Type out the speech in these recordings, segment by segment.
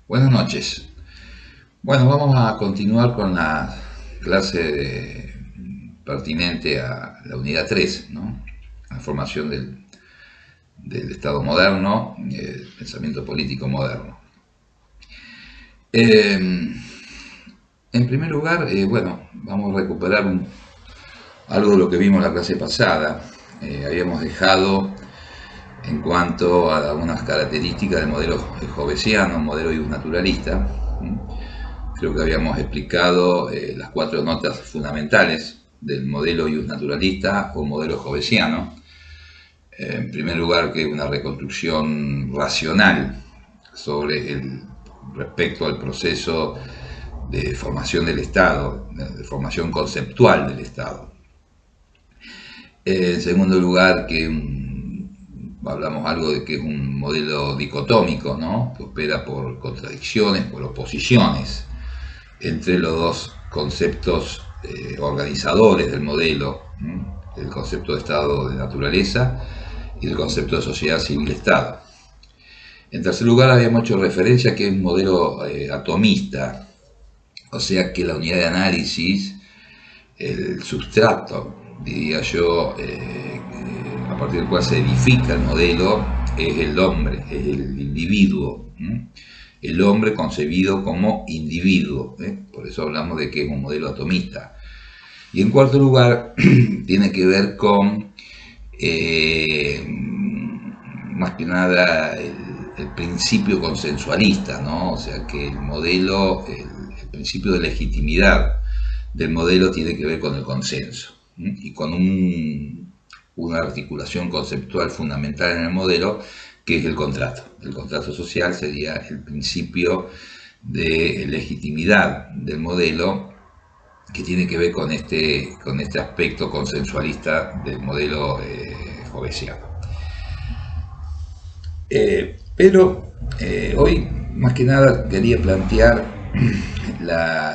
Buenas noches. Bueno, vamos a continuar con la clase pertinente a la unidad 3, ¿no? La formación del Estado moderno, el pensamiento político moderno. En primer lugar, bueno, vamos a recuperar algo de lo que vimos en la clase pasada. Habíamos dejado en cuanto a algunas características del modelo hobbesiano, modelo naturalista. Creo que habíamos explicado las 4 notas fundamentales del modelo naturalista o modelo hobbesiano. En primer lugar, que es una reconstrucción racional respecto al proceso de formación del Estado, de formación conceptual del Estado. En segundo lugar, que hablamos algo de que es un modelo dicotómico, ¿no? Que opera por contradicciones, por oposiciones entre los dos conceptos organizadores del modelo, el concepto de Estado de naturaleza y el concepto de sociedad civil-Estado. En tercer lugar, habíamos hecho referencia a que es un modelo atomista, o sea que la unidad de análisis, el sustrato, diría yo, a partir del cual se edifica el modelo, es el hombre, es el individuo. El hombre concebido como individuo, por eso hablamos de que es un modelo atomista. Y en cuarto lugar, tiene que ver con, más que nada, el principio consensualista, ¿no? O sea que el modelo, el principio de legitimidad del modelo tiene que ver con el consenso y con una articulación conceptual fundamental en el modelo, que es el contrato. El contrato social sería el principio de legitimidad del modelo, que tiene que ver con este aspecto consensualista del modelo hobbesiano. Pero hoy, más que nada, quería plantear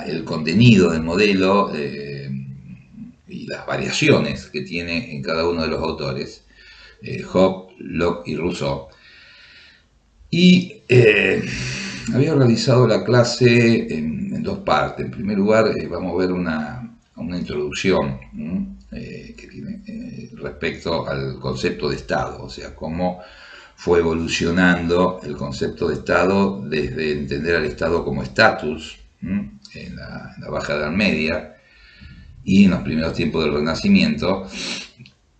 el contenido del modelo y las variaciones que tiene en cada uno de los autores, Hobbes, Locke y Rousseau. Y había realizado la clase en 2 partes. En primer lugar, vamos a ver una introducción que tiene respecto al concepto de Estado, o sea, cómo fue evolucionando el concepto de Estado desde entender al Estado como estatus en la Baja Edad Media y en los primeros tiempos del Renacimiento,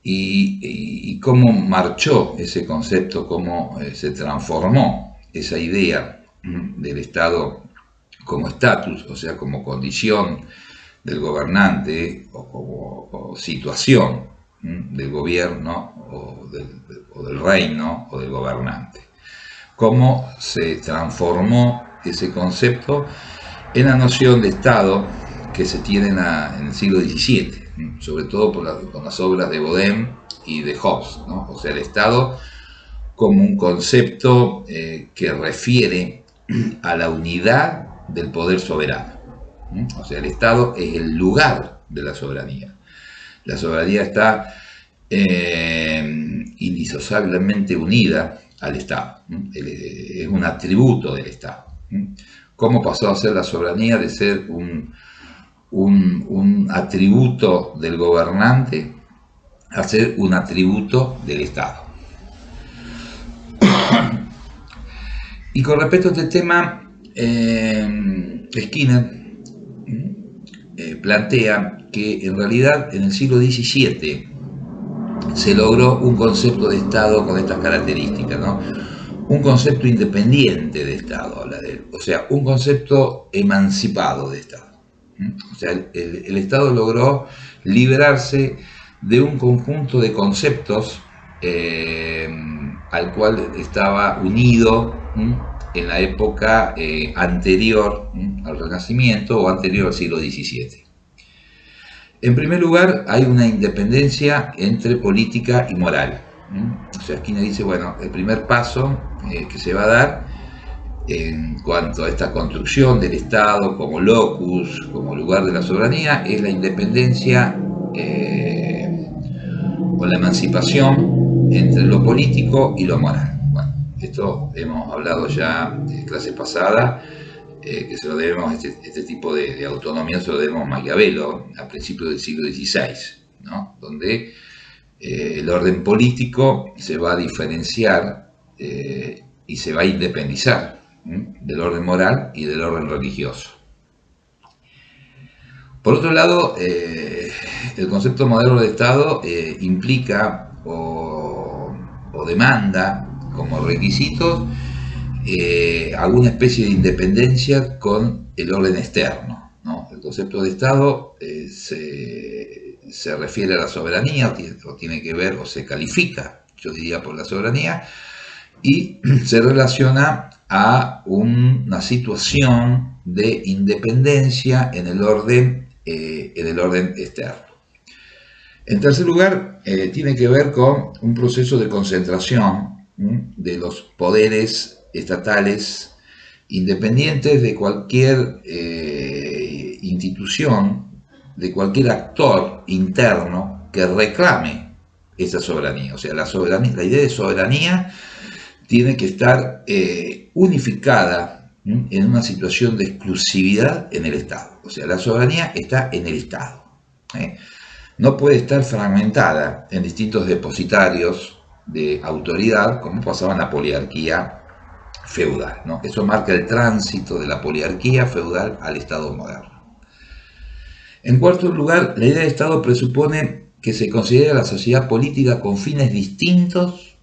y cómo marchó ese concepto, cómo se transformó esa idea del Estado como estatus, o sea, como condición del gobernante o situación del gobierno o del reino o del gobernante. Cómo se transformó ese concepto en la noción de Estado que se tiene en el siglo XVII, sobre todo con las obras de Baudin y de Hobbes, ¿no? O sea, el Estado como un concepto que refiere a la unidad del poder soberano. O sea, el Estado es el lugar de la soberanía. La soberanía está indisociablemente unida al Estado. Es un atributo del Estado. ¿Cómo pasó a ser la soberanía de ser un atributo del gobernante a ser un atributo del Estado? Y con respecto a este tema, Skinner plantea que en realidad en el siglo XVII se logró un concepto de Estado con estas características, ¿no? Un concepto independiente de Estado, habla de él, o sea, un concepto emancipado de Estado. O sea, el Estado logró liberarse de un conjunto de conceptos al cual estaba unido en la época anterior al Renacimiento o anterior al siglo XVII. En primer lugar, hay una independencia entre política y moral. O sea, Skinner dice, bueno, el primer paso que se va a dar en cuanto a esta construcción del Estado como locus, como lugar de la soberanía, es la independencia o la emancipación entre lo político y lo moral. Bueno, Esto hemos hablado ya en clase pasada, que se lo debemos, este tipo de autonomía se lo debemos a Maquiavelo a principios del siglo XVI, ¿no? Donde el orden político se va a diferenciar y se va a independizar del orden moral y del orden religioso. Por otro lado, el concepto moderno de Estado implica o demanda como requisitos alguna especie de independencia con el orden externo, ¿no? El concepto de Estado se refiere a la soberanía, o tiene que ver, o se califica, yo diría, por la soberanía, y se relaciona a una situación de independencia en el orden externo. En tercer lugar, tiene que ver con un proceso de concentración de los poderes estatales independientes de cualquier institución, de cualquier actor interno que reclame esa soberanía. O sea, la idea de soberanía tiene que estar unificada en una situación de exclusividad en el Estado. O sea, la soberanía está en el Estado. No puede estar fragmentada en distintos depositarios de autoridad, como pasaba en la poliarquía feudal, ¿no? Eso marca el tránsito de la poliarquía feudal al Estado moderno. En cuarto lugar, la idea de Estado presupone que se considera la sociedad política con fines distintos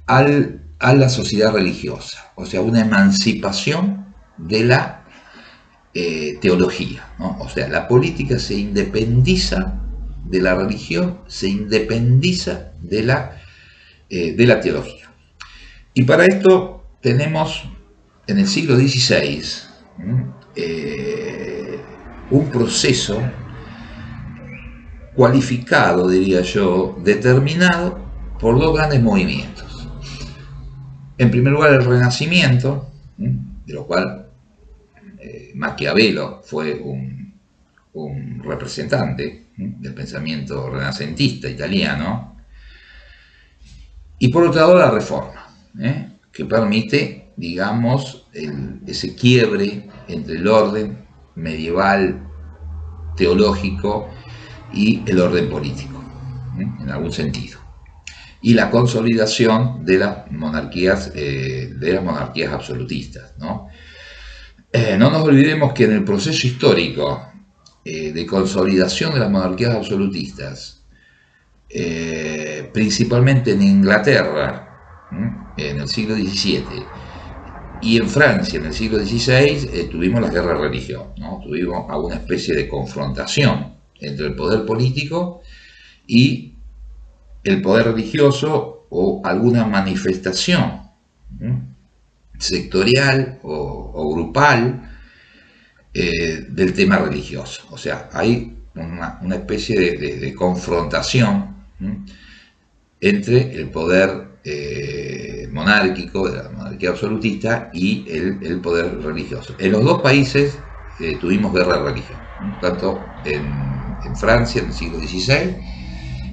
a la sociedad religiosa, o sea, una emancipación de la teología, ¿no? O sea, la política se independiza de la religión, se independiza de la teología. Y para esto tenemos en el siglo XVI un proceso cualificado, diría yo, determinado por dos grandes movimientos. En primer lugar, el Renacimiento, de lo cual Maquiavelo fue un representante del pensamiento renacentista italiano, y por otro lado la Reforma, que permite, digamos, ese quiebre entre el orden medieval teológico y el orden político, en algún sentido, y la consolidación de las monarquías absolutistas, ¿no? No nos olvidemos que en el proceso histórico de consolidación de las monarquías absolutistas, principalmente en Inglaterra en el siglo XVII y en Francia en el siglo XVI, tuvimos las guerras de religión, ¿no? Tuvimos alguna especie de confrontación entre el poder político y el poder religioso, o alguna manifestación sectorial o grupal del tema religioso. O sea, hay una especie de confrontación entre el poder monárquico, de la monarquía absolutista, y el poder religioso. En los dos países tuvimos guerra de religión, tanto en Francia en el siglo XVI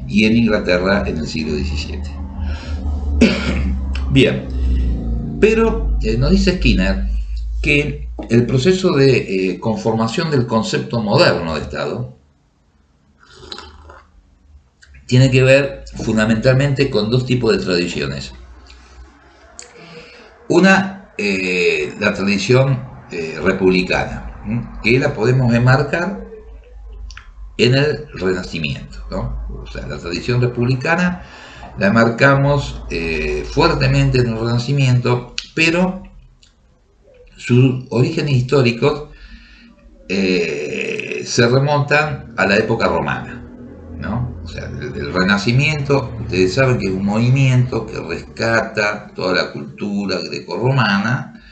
y en Inglaterra en el siglo XVII. Bien, pero nos dice Skinner que el proceso de conformación del concepto moderno de Estado tiene que ver fundamentalmente con dos tipos de tradiciones. Una, la tradición republicana, que la podemos enmarcar en el Renacimiento, ¿no? O sea, la tradición republicana la marcamos fuertemente en el Renacimiento, pero sus orígenes históricos se remontan a la época romana, ¿no? O sea, el Renacimiento, ustedes saben que es un movimiento que rescata toda la cultura grecorromana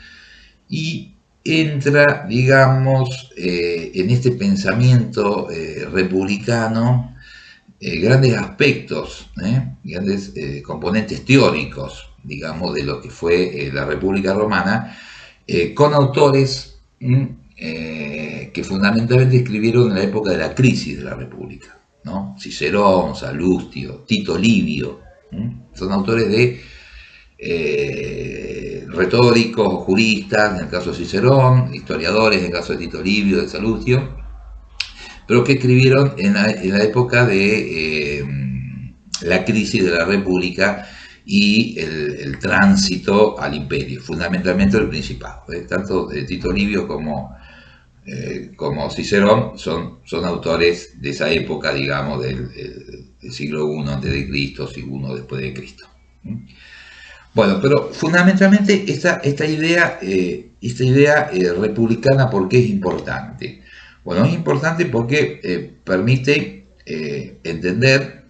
y entra, digamos, en este pensamiento republicano grandes aspectos, grandes componentes teóricos, digamos, de lo que fue la República Romana, con autores que fundamentalmente escribieron en la época de la crisis de la República, ¿no? Cicerón, Salustio, Tito Livio, son autores de retóricos o juristas, en el caso de Cicerón, historiadores, en el caso de Tito Livio, de Salustio, pero que escribieron en la época de la crisis de la República y el tránsito al imperio, fundamentalmente el Principado. Tanto Tito Livio como Cicerón son autores de esa época, digamos, del siglo I a.C., siglo I después de Cristo. Bueno, pero fundamentalmente esta idea republicana, ¿por qué es importante? Bueno, es importante porque permite entender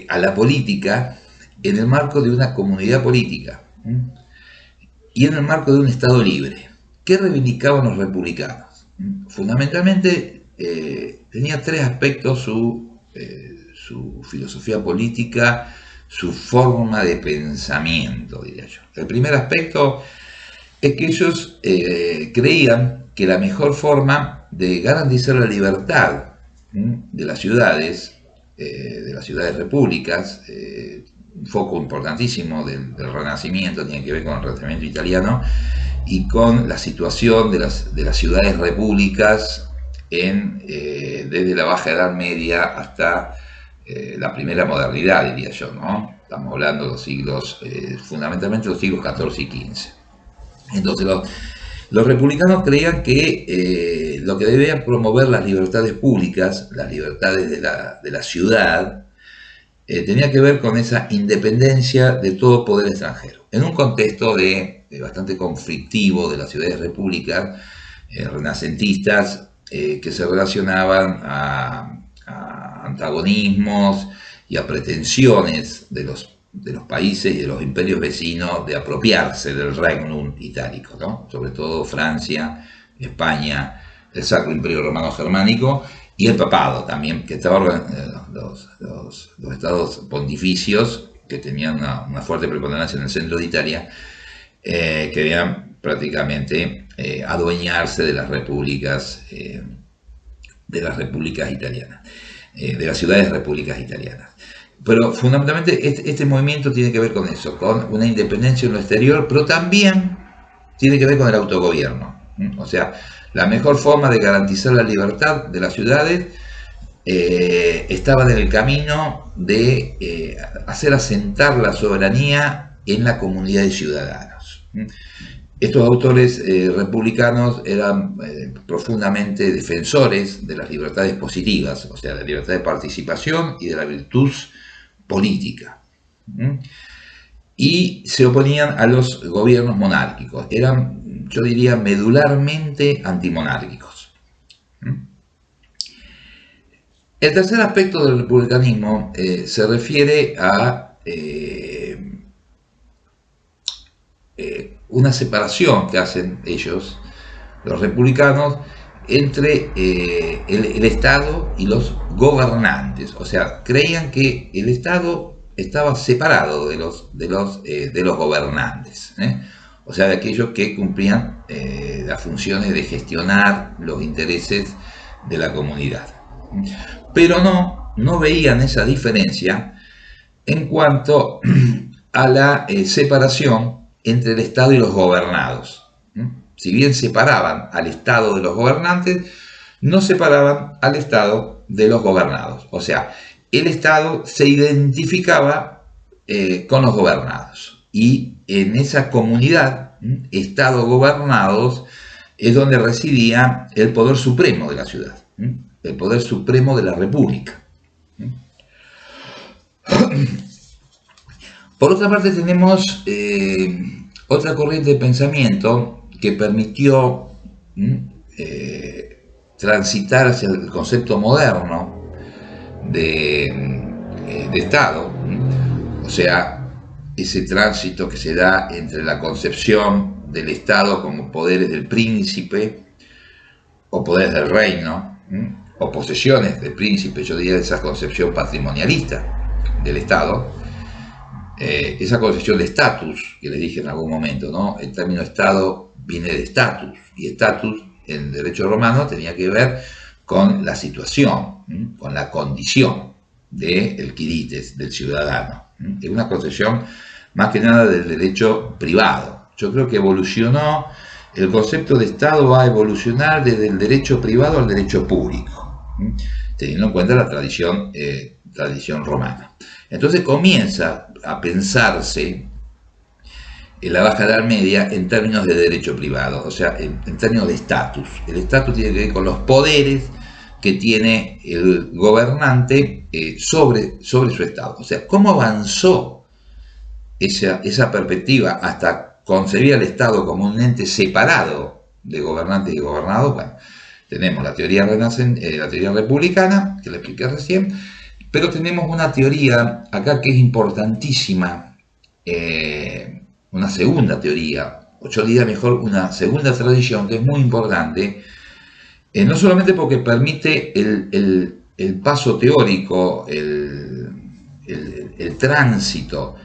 a la política en el marco de una comunidad política y en el marco de un Estado libre. ¿Qué reivindicaban los republicanos? Fundamentalmente tenía tres aspectos su filosofía política, su forma de pensamiento, diría yo. El primer aspecto es que ellos creían que la mejor forma de garantizar la libertad de las ciudades repúblicas, un foco importantísimo del Renacimiento, tiene que ver con el Renacimiento italiano, y con la situación de las ciudades repúblicas desde la Baja Edad Media hasta la primera modernidad, diría yo, ¿no? Estamos hablando de los siglos, fundamentalmente los siglos XIV y XV. Entonces los republicanos creían que lo que debían promover las libertades públicas, las libertades de la ciudad, tenía que ver con esa independencia de todo poder extranjero. En un contexto bastante conflictivo de las ciudades repúblicas, renacentistas, que se relacionaban a antagonismos y a pretensiones de los países y de los imperios vecinos de apropiarse del Regnum Itálico, ¿no? Sobre todo Francia, España, el Sacro Imperio Romano Germánico y el papado también, que estaban los estados pontificios, que tenían una fuerte preponderancia en el centro de Italia, querían prácticamente adueñarse de las repúblicas italianas, de las ciudades repúblicas italianas. Pero fundamentalmente este movimiento tiene que ver con eso, con una independencia en lo exterior, pero también tiene que ver con el autogobierno. O sea, la mejor forma de garantizar la libertad de las ciudades estaba en el camino de hacer asentar la soberanía en la comunidad de ciudadanos. Estos autores republicanos eran profundamente defensores de las libertades positivas, o sea, de la libertad de participación y de la virtud política. Y se oponían a los gobiernos monárquicos. Eran, yo diría, medularmente antimonárquicos. El tercer aspecto del republicanismo se refiere a una separación que hacen ellos, los republicanos, entre el Estado y los gobernantes. O sea, creían que el Estado estaba separado de los gobernantes, o sea, de aquellos que cumplían las funciones de gestionar los intereses de la comunidad. Pero no veían esa diferencia en cuanto a la separación entre el Estado y los gobernados. Si bien separaban al Estado de los gobernantes, no separaban al Estado de los gobernados. O sea, el Estado se identificaba con los gobernados. Y en esa comunidad, Estado-gobernados, es donde residía el poder supremo de la ciudad, el poder supremo de la república. Por otra parte tenemos otra corriente de pensamiento que permitió transitar hacia el concepto moderno de Estado, o sea, ese tránsito que se da entre la concepción del Estado como poderes del príncipe o poderes del reino, o posesiones del príncipe, yo diría esa concepción patrimonialista del Estado, esa concepción de estatus que les dije en algún momento, ¿no? El término Estado viene de status, y estatus en derecho romano tenía que ver con la situación, con la condición del quirites, del ciudadano. Es una concepción más que nada del derecho privado. Yo creo que evolucionó, el concepto de Estado va a evolucionar desde el derecho privado al derecho público, teniendo en cuenta la tradición romana. Entonces comienza a pensarse en la Baja Edad Media en términos de derecho privado, o sea, en términos de estatus. El estatus tiene que ver con los poderes que tiene el gobernante sobre su Estado. O sea, cómo avanzó esa perspectiva hasta concebir al Estado como un ente separado de gobernantes y gobernados. Bueno, tenemos la teoría republicana, que la expliqué recién, pero tenemos una teoría acá que es importantísima, una segunda teoría, o yo diría mejor una segunda tradición que es muy importante, no solamente porque permite el paso teórico, el tránsito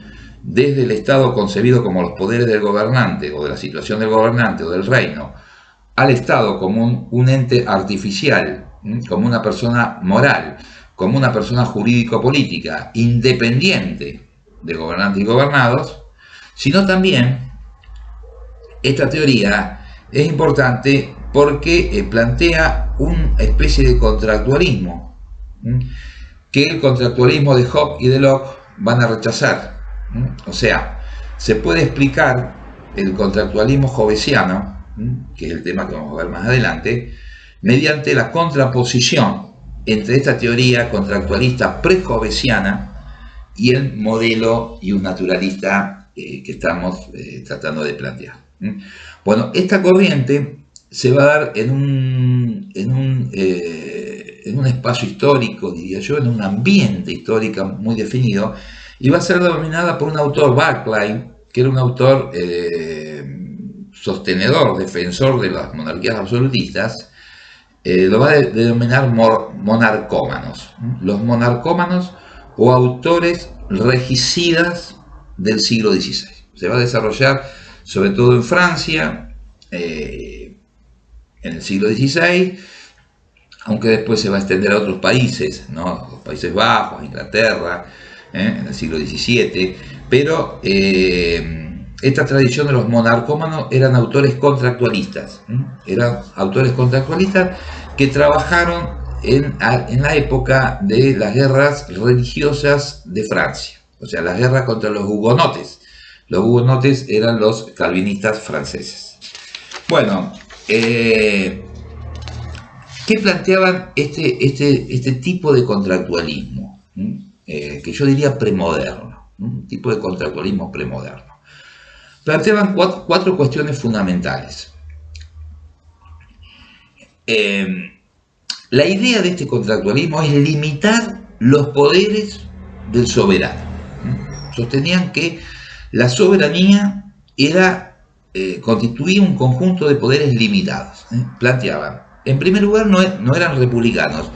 desde el Estado concebido como los poderes del gobernante o de la situación del gobernante o del reino al Estado como un ente artificial, como una persona moral, como una persona jurídico-política independiente de gobernantes y gobernados, sino también esta teoría es importante porque plantea una especie de contractualismo que el contractualismo de Hobbes y de Locke van a rechazar. O sea, se puede explicar el contractualismo hobbesiano, que es el tema que vamos a ver más adelante, mediante la contraposición entre esta teoría contractualista pre-hobbesiana y el modelo iusnaturalista que estamos tratando de plantear. Bueno, esta corriente se va a dar en un espacio histórico, diría yo, en un ambiente histórico muy definido, y va a ser dominada por un autor, Barclay, que era un autor sostenedor, defensor de las monarquías absolutistas. Lo va a denominar monarcómanos. Los monarcómanos o autores regicidas del siglo XVI. Se va a desarrollar sobre todo en Francia, en el siglo XVI, aunque después se va a extender a otros países, ¿no? Los Países Bajos, Inglaterra, en el siglo XVII, pero esta tradición de los monarcómanos eran autores contractualistas, que trabajaron en la época de las guerras religiosas de Francia, o sea, las guerras contra los hugonotes. Los hugonotes eran los calvinistas franceses. Bueno, ¿qué planteaban este tipo de contractualismo? Que yo diría premoderno, un tipo de contractualismo premoderno. Planteaban cuatro cuestiones fundamentales. La idea de este contractualismo es limitar los poderes del soberano. Sostenían que la soberanía constituía un conjunto de poderes limitados. Planteaban, en primer lugar, no eran republicanos.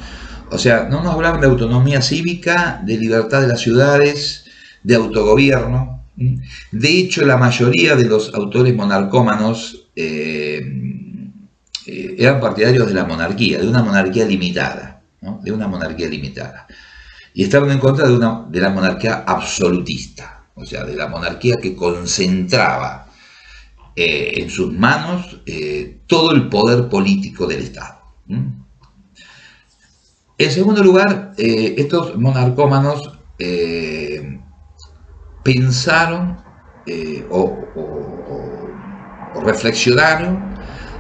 O sea, no nos hablaban de autonomía cívica, de libertad de las ciudades, de autogobierno. De hecho, la mayoría de los autores monarcómanos eran partidarios de la monarquía, de una monarquía limitada, ¿no? De una monarquía limitada. Y estaban en contra de la monarquía absolutista, o sea, de la monarquía que concentraba en sus manos todo el poder político del Estado. En segundo lugar, estos monarcómanos pensaron o reflexionaron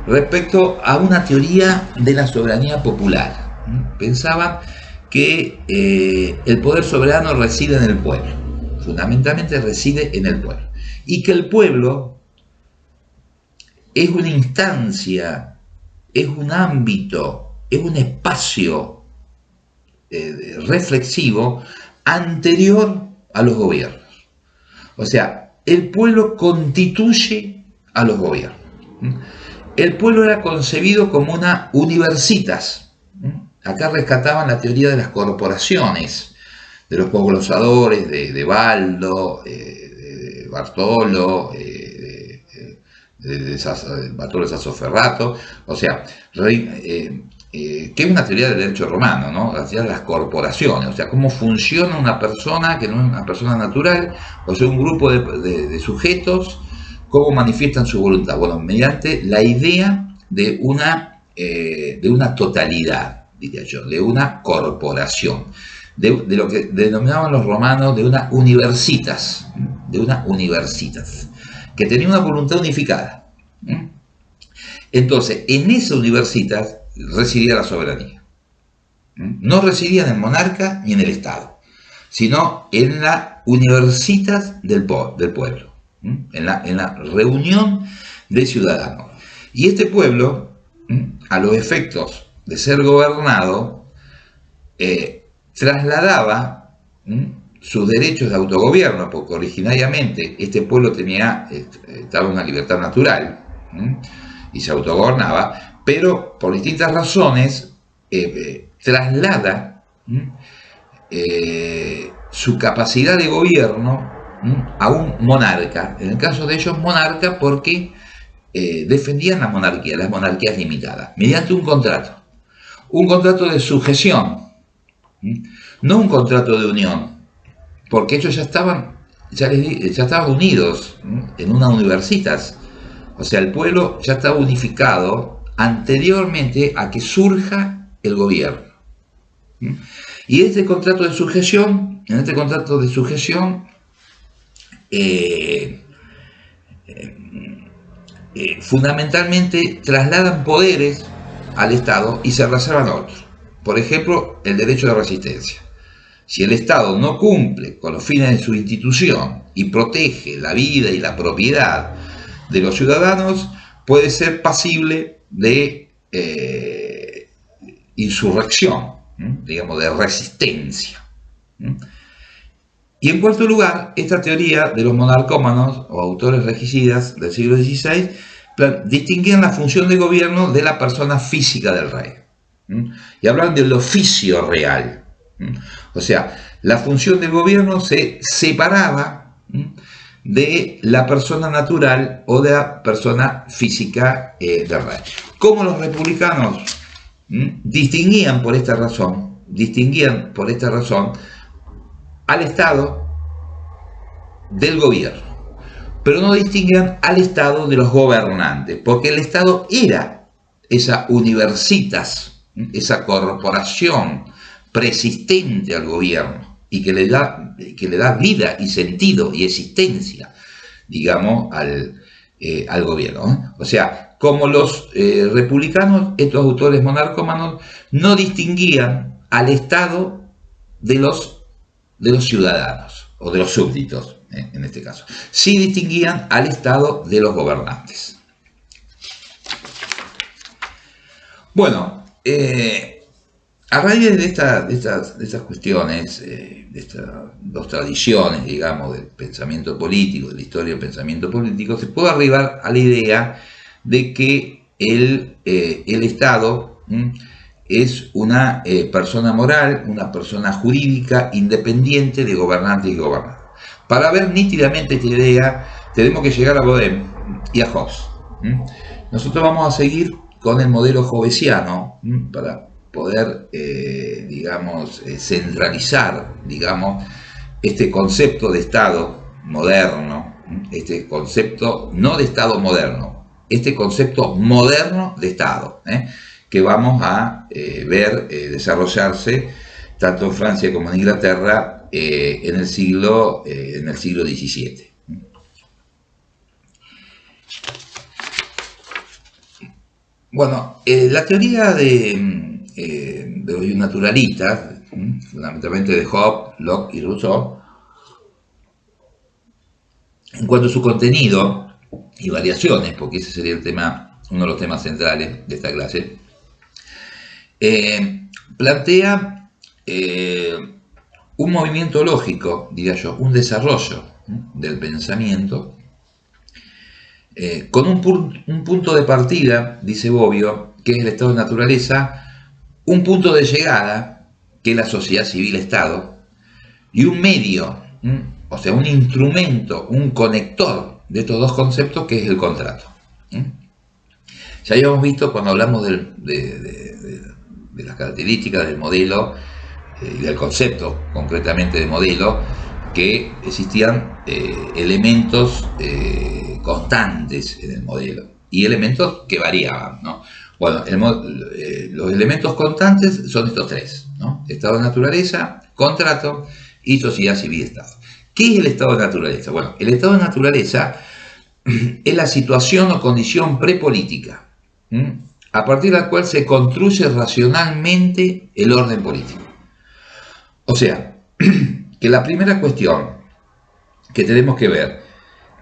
respecto a una teoría de la soberanía popular. Pensaban que el poder soberano reside en el pueblo, fundamentalmente reside en el pueblo, y que el pueblo es una instancia, es un ámbito, es un espacio reflexivo anterior a los gobiernos. O sea, el pueblo constituye a los gobiernos. El pueblo era concebido como una universitas. Acá rescataban la teoría de las corporaciones, de los poglosadores, de Baldo, de Bartolo, de Bartolo de Sassoferrato. O sea, que es una teoría del derecho romano, ¿no? La teoría de las corporaciones, o sea, cómo funciona una persona que no es una persona natural, o sea, un grupo de sujetos, cómo manifiestan su voluntad. Bueno, mediante la idea de una totalidad, diría yo, de una corporación, de lo que denominaban los romanos de una universitas, que tenía una voluntad unificada. Entonces, en esa universitas residía la soberanía. No residía en el monarca ni en el Estado, sino en la universitas del pueblo, en la reunión de ciudadanos. Y este pueblo, a los efectos de ser gobernado, trasladaba sus derechos de autogobierno, porque originariamente este pueblo estaba en una libertad natural y se autogobernaba, pero por distintas razones traslada su capacidad de gobierno a un monarca. En el caso de ellos, monarca porque defendían la monarquía, las monarquías limitadas, mediante un contrato de sujeción, no un contrato de unión, porque ellos ya estaban unidos en una universitas, o sea, el pueblo ya estaba unificado anteriormente a que surja el gobierno. Y en este contrato de sujeción, fundamentalmente trasladan poderes al Estado y se reservan otros. Por ejemplo, el derecho de resistencia. Si el Estado no cumple con los fines de su institución y protege la vida y la propiedad de los ciudadanos, puede ser pasible de insurrección, digamos, de resistencia. Y en cuarto lugar, esta teoría de los monarcómanos o autores regicidas del siglo XVI distinguían la función de gobierno de la persona física del rey. Y hablan del oficio real. O sea, la función del gobierno se separaba de la persona natural o de la persona física del rey. Como los republicanos distinguían por esta razón al Estado del gobierno, pero no distinguían al Estado de los gobernantes, porque el Estado era esa universitas, esa corporación preexistente al gobierno y que le da vida y sentido y existencia, digamos, al gobierno. O sea, como los republicanos, estos autores monarcómanos no distinguían al Estado de los ciudadanos o de los súbditos, en este caso. Sí distinguían al Estado de los gobernantes. Bueno, a raíz de estas cuestiones, de estas dos tradiciones, digamos, del pensamiento político, de la historia del pensamiento político, se puede arribar a la idea de que el Estado es una persona moral, una persona jurídica independiente de gobernantes y gobernados. Para ver nítidamente esta idea, tenemos que llegar a Bodin y a Hobbes. Nosotros vamos a seguir con el modelo hobbesiano para poder, digamos, centralizar, digamos, este concepto de Estado moderno, este concepto no de Estado moderno, este concepto moderno de Estado, que vamos a ver desarrollarse tanto en Francia como en Inglaterra en el siglo XVII. Bueno, la teoría de los naturalistas, fundamentalmente de Hobbes, Locke y Rousseau, en cuanto a su contenido y variaciones, porque ese sería uno de los temas centrales de esta clase, plantea un movimiento lógico, diría yo, un desarrollo del pensamiento, con un punto de partida, dice Bobbio, que es el estado de naturaleza, un punto de llegada, que es la sociedad civil-estado, y un medio, o sea, un instrumento, un conector de estos dos conceptos, que es el contrato. Ya habíamos visto cuando hablamos de de las características del modelo y del concepto concretamente de modelo, que existían elementos constantes en el modelo y elementos que variaban, ¿no? Bueno, los elementos constantes son estos tres, ¿no? Estado de naturaleza, contrato y sociedad civil-estado. ¿Qué es el estado de naturaleza? Bueno, el estado de naturaleza es la situación o condición prepolítica, a partir de la cual se construye racionalmente el orden político. O sea, que la primera cuestión que tenemos que ver,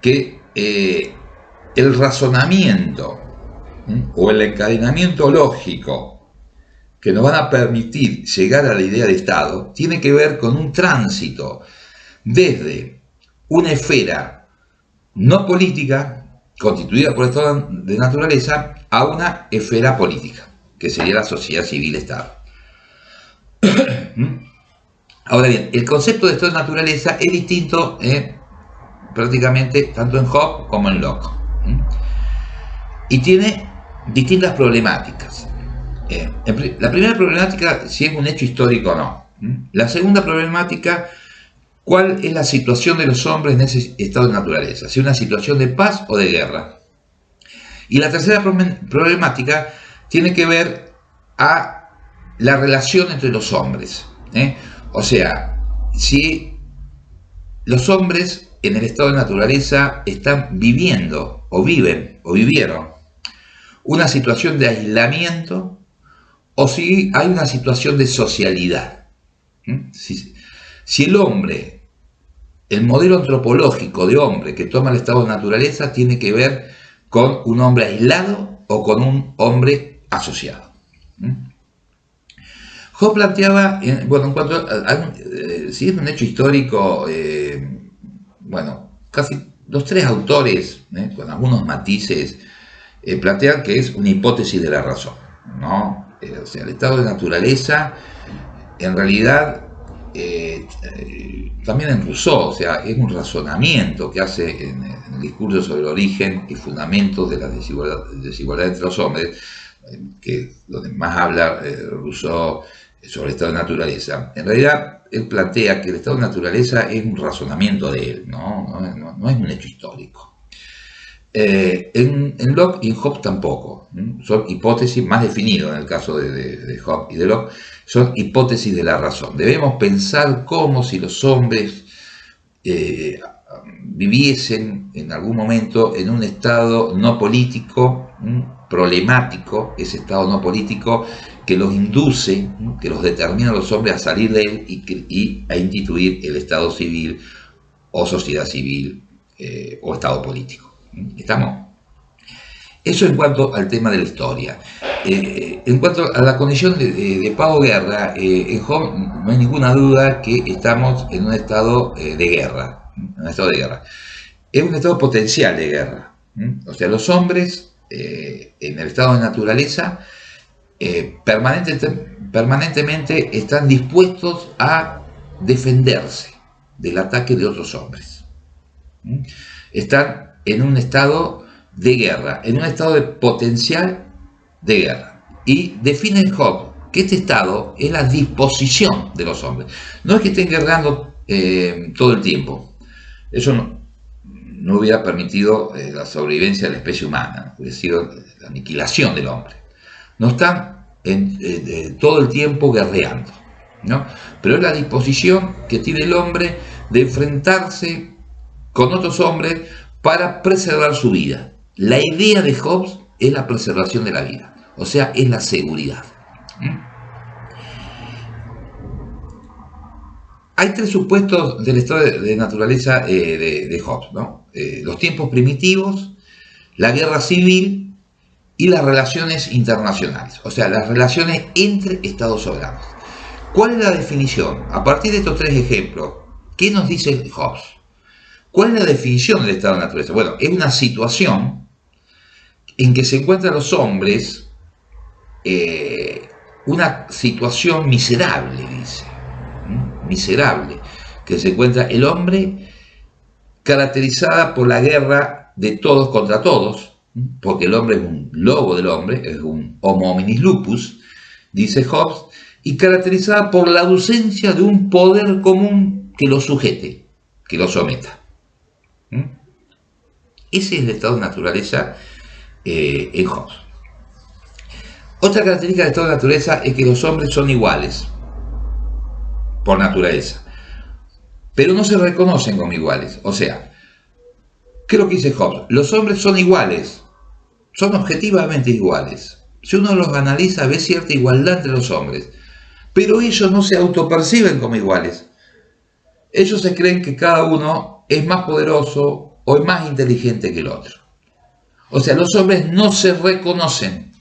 que el razonamiento o el encadenamiento lógico que nos van a permitir llegar a la idea de Estado, tiene que ver con un tránsito desde una esfera no política, constituida por estado de naturaleza, a una esfera política, que sería la sociedad civil-Estado. Ahora bien, el concepto de estado de naturaleza es distinto prácticamente tanto en Hobbes como en Locke, y tiene distintas problemáticas. La primera problemática, si es un hecho histórico o no. La segunda problemática, ¿cuál es la situación de los hombres en ese estado de naturaleza? Si es una situación de paz o de guerra. Y la tercera problemática tiene que ver a la relación entre los hombres. O sea, si los hombres en el estado de naturaleza están viviendo o viven o vivieron una situación de aislamiento o si hay una situación de socialidad. Si el hombre, el modelo antropológico de hombre que toma el estado de naturaleza tiene que ver con un hombre aislado o con un hombre asociado. Hobbes planteaba, bueno, en cuanto a si es un hecho histórico, bueno, casi los tres autores, con algunos matices, plantean que es una hipótesis de la razón, ¿no? O sea, el estado de naturaleza, en realidad, también en Rousseau, o sea, es un razonamiento que hace en el discurso sobre el origen y fundamentos de la desigualdad entre los hombres, que donde más habla Rousseau sobre el estado de naturaleza. En realidad, él plantea que el estado de naturaleza es un razonamiento de él, no es un hecho histórico. En Locke y en Hobbes tampoco, son hipótesis más definidas en el caso de Hobbes y de Locke, son hipótesis de la razón. Debemos pensar como si los hombres viviesen en algún momento en un estado no político, problemático, ese estado no político que los induce, que los determina a los hombres a salir de él y a instituir el estado civil o sociedad civil o estado político. ¿Estamos? Eso en cuanto al tema de la historia. En cuanto a la condición de paz o guerra, en Hobbes no hay ninguna duda que estamos en un estado de guerra. Es un estado potencial de guerra. O sea, los hombres en el estado de naturaleza permanentemente están dispuestos a defenderse del ataque de otros hombres. Están en un estado de guerra, en un estado de potencial de guerra. Y define Hobbes que este estado es la disposición de los hombres. No es que estén guerreando todo el tiempo. Eso no hubiera permitido la sobrevivencia de la especie humana, hubiera sido la aniquilación del hombre. No están todo el tiempo guerreando, ¿no? Pero es la disposición que tiene el hombre de enfrentarse con otros hombres para preservar su vida. La idea de Hobbes es la preservación de la vida, o sea, es la seguridad. Hay tres supuestos del estado de naturaleza de Hobbes, ¿no? Los tiempos primitivos, la guerra civil y las relaciones internacionales, o sea, las relaciones entre estados soberanos. ¿Cuál es la definición? A partir de estos tres ejemplos, ¿qué nos dice Hobbes? ¿Cuál es la definición del estado de naturaleza? Bueno, es una situación en que se encuentran los hombres, una situación miserable, dice, miserable, que se encuentra el hombre caracterizada por la guerra de todos contra todos, porque el hombre es un lobo del hombre, es un homo hominis lupus, dice Hobbes, y caracterizada por la ausencia de un poder común que lo sujete, que lo someta. Ese es el estado de naturaleza en Hobbes. Otra característica del estado de naturaleza es que los hombres son iguales, por naturaleza, pero no se reconocen como iguales. O sea, ¿qué es lo que dice Hobbes? Los hombres son iguales, son objetivamente iguales. Si uno los analiza, ve cierta igualdad entre los hombres, pero ellos no se autoperciben como iguales. Ellos se creen que cada uno es más poderoso o es más inteligente que el otro. O sea, los hombres no se reconocen.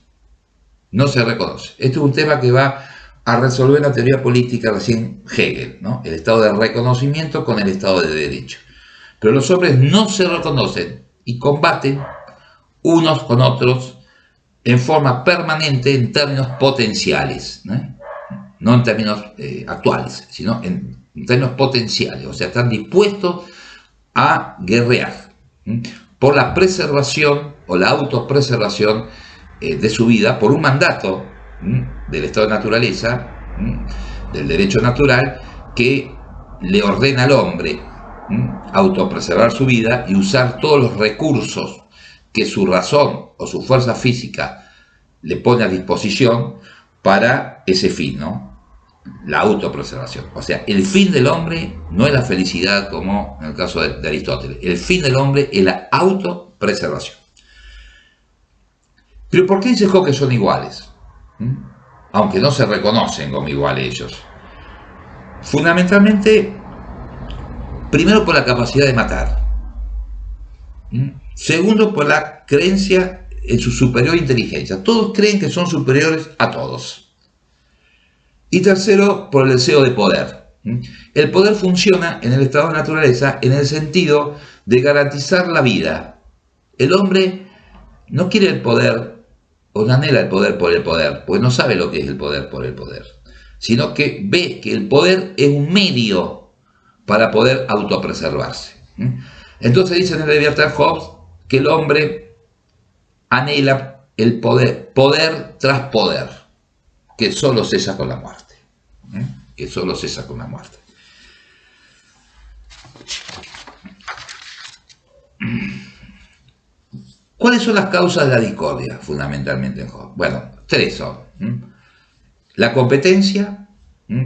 No se reconocen. Este es un tema que va a resolver la teoría política recién Hegel, ¿no? El estado de reconocimiento con el estado de derecho. Pero los hombres no se reconocen y combaten unos con otros en forma permanente en términos potenciales, no en términos actuales, sino en términos potenciales. O sea, están dispuestos a guerrear por la preservación o la autopreservación de su vida, por un mandato del estado de naturaleza, del derecho natural, que le ordena al hombre autopreservar su vida y usar todos los recursos que su razón o su fuerza física le pone a disposición para ese fin, ¿no? La autopreservación. O sea, el fin del hombre no es la felicidad como en el caso de Aristóteles. El fin del hombre es la autopreservación. Pero ¿por qué dice Hobbes que son iguales? Aunque no se reconocen como iguales ellos. Fundamentalmente, primero por la capacidad de matar. Segundo, por la creencia en su superior inteligencia. Todos creen que son superiores a todos. Y tercero, por el deseo de poder. El poder funciona en el estado de naturaleza en el sentido de garantizar la vida. El hombre no quiere el poder o no anhela el poder por el poder, pues no sabe lo que es el poder por el poder, sino que ve que el poder es un medio para poder autopreservarse. Entonces dice en el Leviatán Hobbes que el hombre anhela el poder, poder tras poder, que solo cesa con la muerte. Que solo cesa con la muerte. ¿Cuáles son las causas de la discordia, fundamentalmente en Hobbes? Bueno, tres son. La competencia,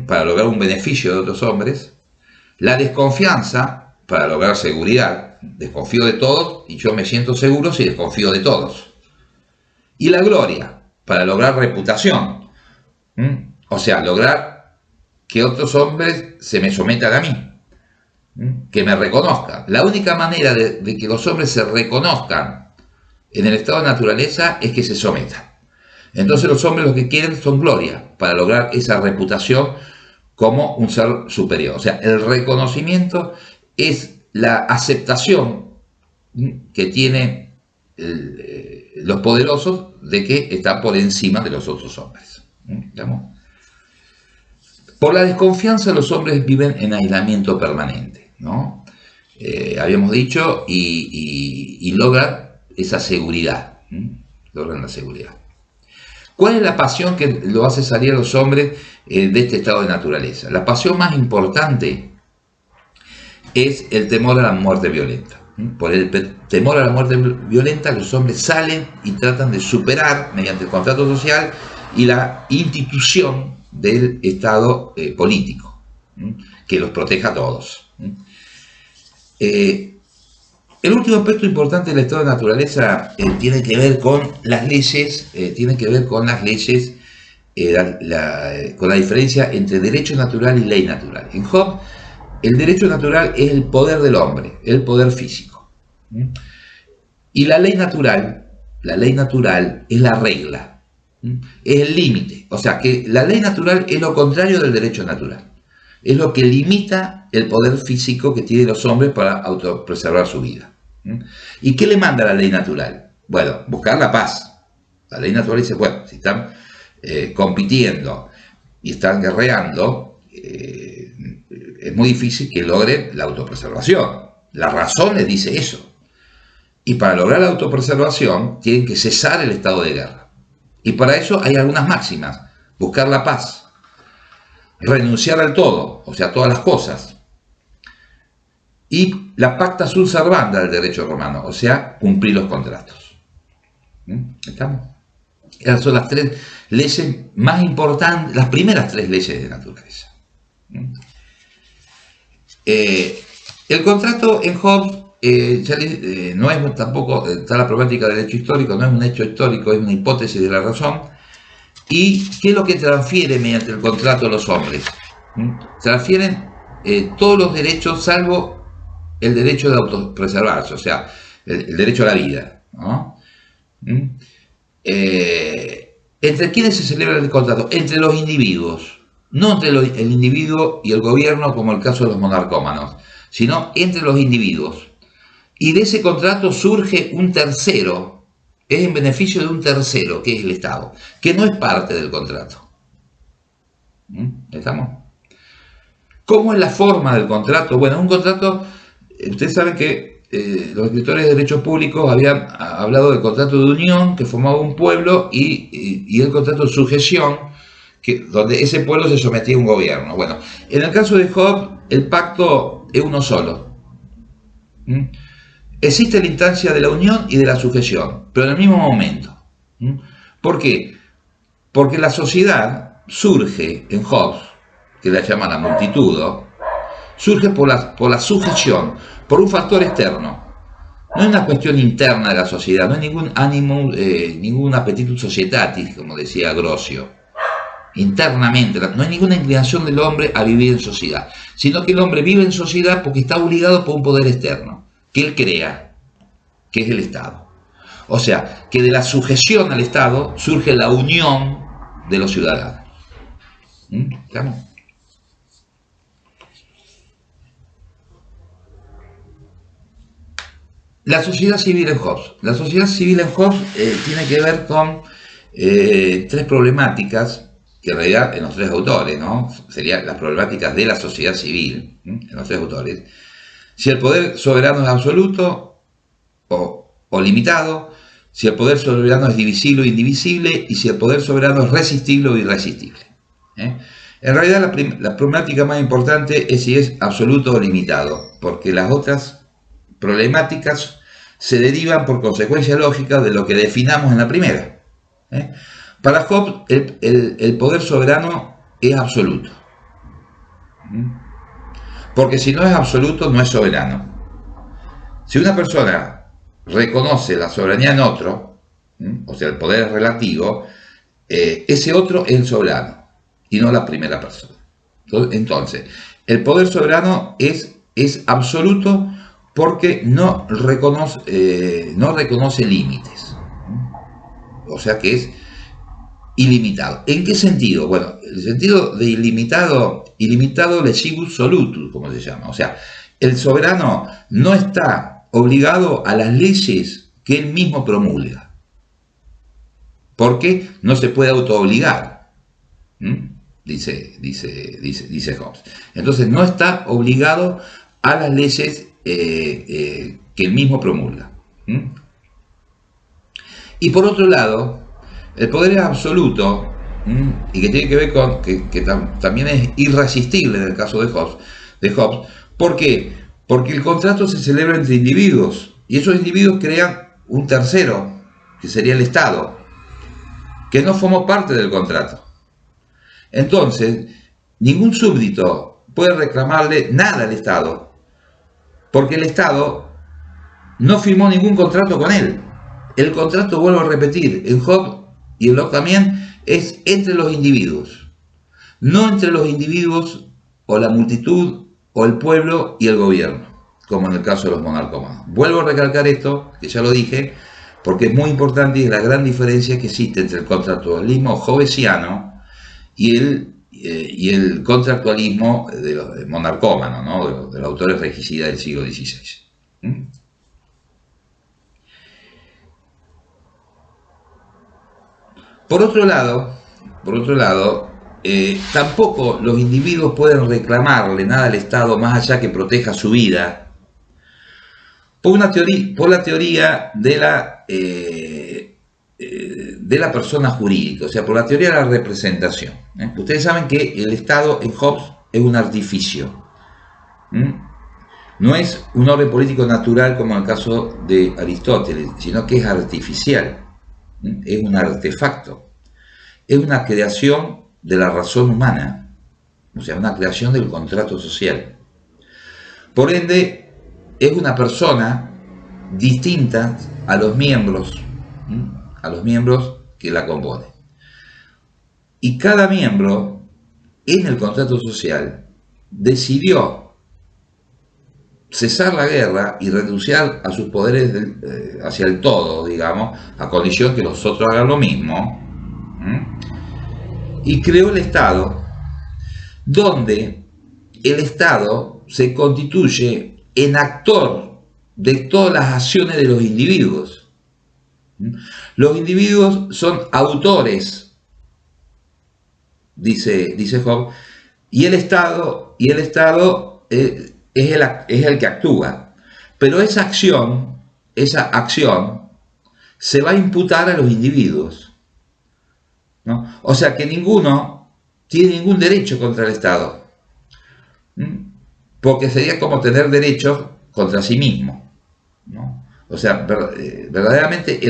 para lograr un beneficio de otros hombres. La desconfianza, para lograr seguridad. Desconfío de todos y yo me siento seguro si desconfío de todos. Y la gloria, para lograr reputación. O sea, lograr que otros hombres se me sometan a mí, que me reconozcan. La única manera de que los hombres se reconozcan en el estado de naturaleza es que se sometan. Entonces los hombres lo que quieren son gloria, para lograr esa reputación como un ser superior. O sea, el reconocimiento es la aceptación que tienen los poderosos de que están por encima de los otros hombres. ¿Digamos? Por la desconfianza los hombres viven en aislamiento permanente, ¿no? Habíamos dicho, y logran esa seguridad, logran la seguridad. ¿Cuál es la pasión que lo hace salir a los hombres de este estado de naturaleza? La pasión más importante es el temor a la muerte violenta. Por el temor a la muerte violenta los hombres salen y tratan de superar mediante el contrato social y la institución del Estado político, que los proteja a todos. El último aspecto importante del estado de naturaleza tiene que ver con las leyes, con la diferencia entre derecho natural y ley natural. En Hobbes, el derecho natural es el poder del hombre, el poder físico. Y la ley natural es la regla, es el límite. O sea que la ley natural es lo contrario del derecho natural. Es lo que limita el poder físico que tienen los hombres para autopreservar su vida. ¿Y qué le manda la ley natural? Bueno, buscar la paz. La ley natural dice, bueno, si están compitiendo y están guerreando, es muy difícil que logren la autopreservación. La razón les dice eso. Y para lograr la autopreservación tienen que cesar el estado de guerra. Y para eso hay algunas máximas buscar la paz, renunciar al todo, o sea, a todas las cosas, y la pacta sunt servanda del derecho romano, o sea, cumplir los contratos. ¿Estamos? Esas son las tres leyes más importantes, las primeras tres leyes de naturaleza. El contrato en Hobbes no es tampoco, está la problemática del hecho histórico, no es un hecho histórico, es una hipótesis de la razón. ¿Y qué es lo que transfiere mediante el contrato a los hombres? Transfieren todos los derechos salvo el derecho de autopreservarse, o sea, el derecho a la vida, ¿no? ¿Entre quiénes se celebra el contrato? Entre los individuos, no entre el individuo y el gobierno como el caso de los monarcómanos, sino entre los individuos. Y de ese contrato surge un tercero, es en beneficio de un tercero, que es el Estado, que no es parte del contrato. ¿Estamos? ¿Cómo es la forma del contrato? Bueno, un contrato, ustedes saben que los escritores de derechos públicos habían hablado del contrato de unión que formaba un pueblo y el contrato de sujeción, donde ese pueblo se sometía a un gobierno. Bueno, en el caso de Hobbes, el pacto es uno solo. Existe la instancia de la unión y de la sujeción, pero en el mismo momento. ¿Por qué? Porque la sociedad surge en Hobbes, que la llaman la multitud, surge por la sujeción, por un factor externo. No es una cuestión interna de la sociedad, no hay ningún ánimo, ningún apetitum societatis, como decía Grocio. Internamente, no hay ninguna inclinación del hombre a vivir en sociedad, sino que el hombre vive en sociedad porque está obligado por un poder externo, que él crea, que es el Estado. O sea, que de la sujeción al Estado surge la unión de los ciudadanos. ¿Estamos? La sociedad civil en Hobbes. La sociedad civil en Hobbes tiene que ver con tres problemáticas que en realidad en los tres autores, ¿no? Serían las problemáticas de la sociedad civil, en los tres autores. Si el poder soberano es absoluto o limitado, si el poder soberano es divisible o indivisible, y si el poder soberano es resistible o irresistible. En realidad la problemática más importante es si es absoluto o limitado, porque las otras problemáticas se derivan por consecuencia lógica de lo que definamos en la primera. Para Hobbes el poder soberano es absoluto, porque si no es absoluto no es soberano. Si una persona reconoce la soberanía en otro, o sea el poder es relativo, ese otro es el soberano y no la primera persona. Entonces el poder soberano es absoluto porque no reconoce límites, o sea que es ilimitado. ¿En qué sentido? Bueno, el sentido de ilimitado legibus solutus, como se llama. O sea, el soberano no está obligado a las leyes que él mismo promulga, porque no se puede autoobligar, dice Hobbes. Entonces no está obligado a las leyes que él mismo promulga. Y por otro lado, el poder es absoluto, y que tiene que ver con que también es irresistible en el caso de Hobbes. ¿Por qué? Porque el contrato se celebra entre individuos, y esos individuos crean un tercero, que sería el Estado, que no formó parte del contrato. Entonces, ningún súbdito puede reclamarle nada al Estado, porque el Estado no firmó ningún contrato con él. El contrato, vuelvo a repetir, en Hobbes y en Locke también, es entre los individuos, no entre los individuos o la multitud o el pueblo y el gobierno, como en el caso de los monarcómanos. Vuelvo a recalcar esto, que ya lo dije, porque es muy importante y es la gran diferencia que existe entre el contractualismo hobbesiano y el contractualismo de los monarcómanos, ¿no? de los autores regicidas del siglo XVI. Por otro lado, tampoco los individuos pueden reclamarle nada al Estado más allá que proteja su vida, por la teoría de de la persona jurídica, o sea, por la teoría de la representación. Ustedes saben que el Estado en Hobbes es un artificio. No es un orden político natural como en el caso de Aristóteles, sino que es artificial. Es un artefacto. Es una creación de la razón humana, o sea, una creación del contrato social. Por ende, es una persona distinta a los miembros que la componen. Y cada miembro en el contrato social decidió cesar la guerra y renunciar a sus poderes hacia el todo, digamos, a condición que los otros hagan lo mismo, y creó el Estado, donde el Estado se constituye en actor de todas las acciones de los individuos. Los individuos son autores, dice Hobbes, y el Estado es el que actúa. Pero esa acción se va a imputar a los individuos, ¿no? O sea que ninguno tiene ningún derecho contra el Estado, porque sería como tener derechos contra sí mismo, ¿no? O sea, verdaderamente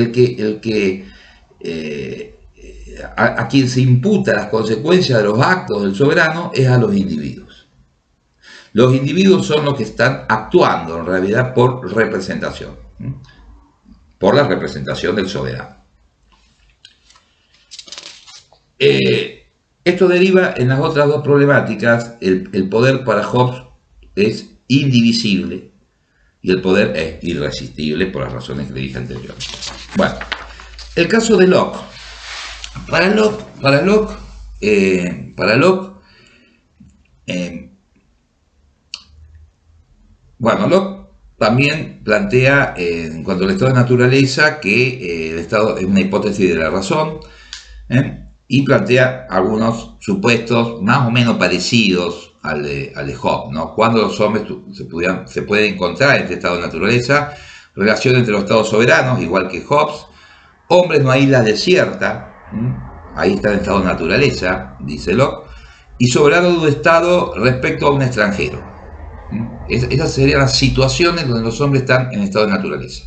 a quien se imputa las consecuencias de los actos del soberano es a los individuos. Los individuos son los que están actuando en realidad por representación, por la representación del soberano. Esto deriva en las otras dos problemáticas. El poder para Hobbes es indivisible y el poder es irresistible por las razones que le dije anteriormente. Bueno, el caso de Locke. Para Locke, Locke también plantea, en cuanto al estado de naturaleza, que el estado es una hipótesis de la razón, y plantea algunos supuestos más o menos parecidos al de Hobbes, ¿no? Cuando los hombres se pueden encontrar en este estado de naturaleza, relación entre los estados soberanos, igual que Hobbes, hombres no hay islas desiertas, ahí está el estado de naturaleza, dice Locke, y soberano de un estado respecto a un extranjero. Esas serían las situaciones donde los hombres están en estado de naturaleza.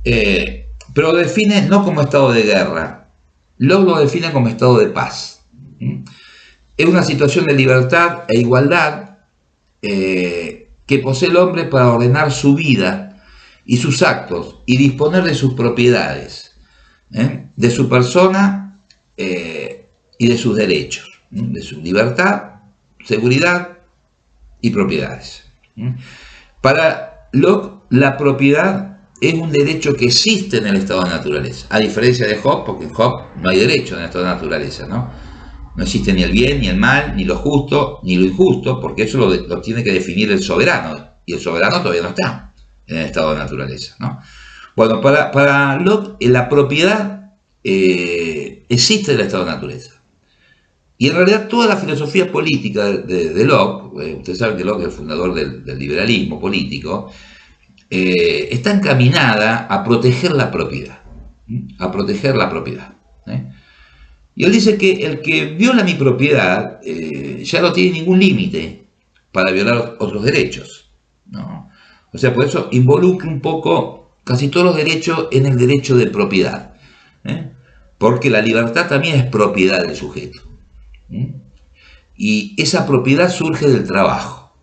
Pero lo define no como estado de guerra, Locke lo define como estado de paz. Es una situación de libertad e igualdad que posee el hombre para ordenar su vida y sus actos y disponer de sus propiedades, de su persona y de sus derechos, de su libertad, seguridad y propiedades. Para Locke, la propiedad es un derecho que existe en el estado de naturaleza, a diferencia de Hobbes, porque en Hobbes no hay derecho en el estado de naturaleza, ¿no? No existe ni el bien, ni el mal, ni lo justo, ni lo injusto, porque eso lo tiene que definir el soberano, y el soberano todavía no está en el estado de naturaleza, ¿no? Bueno, para Locke, la propiedad existe en el estado de naturaleza. Y en realidad toda la filosofía política de Locke, ustedes saben que Locke es el fundador del liberalismo político, está encaminada a proteger la propiedad, Y él dice que el que viola mi propiedad ya no tiene ningún límite para violar otros derechos, ¿no? O sea, por eso involucra un poco casi todos los derechos en el derecho de propiedad, porque la libertad también es propiedad del sujeto, y esa propiedad surge del trabajo.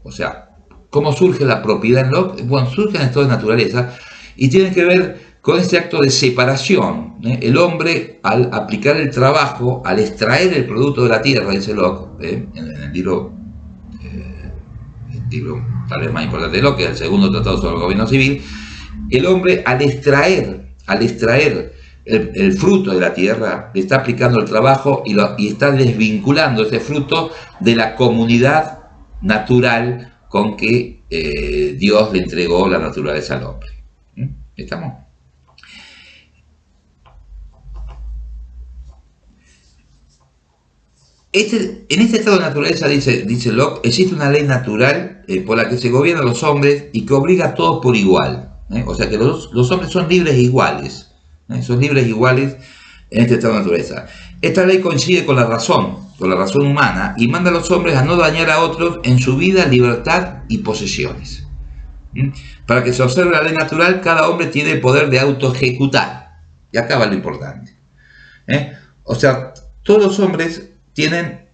O sea, ¿cómo surge la propiedad en Locke? Bueno, surge en el estado de naturaleza y tiene que ver con este acto de separación. El hombre, al aplicar el trabajo, al extraer el producto de la tierra, dice Locke, en el libro tal vez más importante de Locke, que es el segundo tratado sobre el gobierno civil, el hombre al extraer el fruto de la tierra, le está aplicando el trabajo y está desvinculando ese fruto de la comunidad natural con que Dios le entregó la naturaleza al hombre. ¿Estamos? En este estado de naturaleza, dice Locke, existe una ley natural por la que se gobiernan los hombres y que obliga a todos por igual. O sea que los hombres son libres e iguales Son libres iguales en este estado de naturaleza. Esta ley coincide con la razón humana, y manda a los hombres a no dañar a otros en su vida, libertad y posesiones. Para que se observe la ley natural, cada hombre tiene el poder de autoejecutar. Y acá va lo importante. O sea, todos los hombres tienen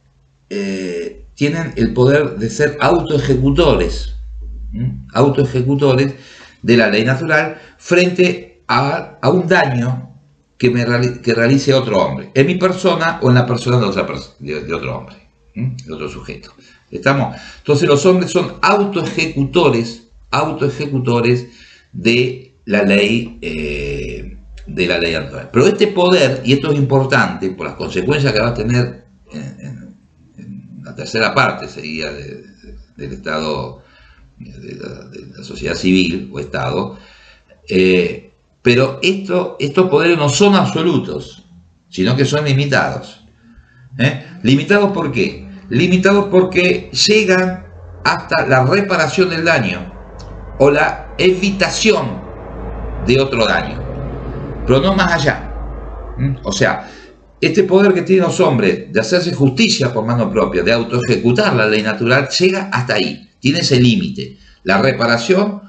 el poder de ser autoejecutores, autoejecutores de la ley natural frente a un daño que realice otro hombre, en mi persona o en la persona de otro hombre, de otro sujeto. ¿Estamos? Entonces los hombres son autoejecutores de la ley natural. Pero este poder, y esto es importante por las consecuencias que va a tener en la tercera parte, sería del Estado, de la sociedad civil o Estado, pero estos poderes no son absolutos, sino que son limitados. ¿Limitados por qué? Limitados porque llegan hasta la reparación del daño o la evitación de otro daño, pero no más allá. O sea, este poder que tienen los hombres de hacerse justicia por mano propia, de autoejecutar la ley natural, llega hasta ahí, tiene ese límite, la reparación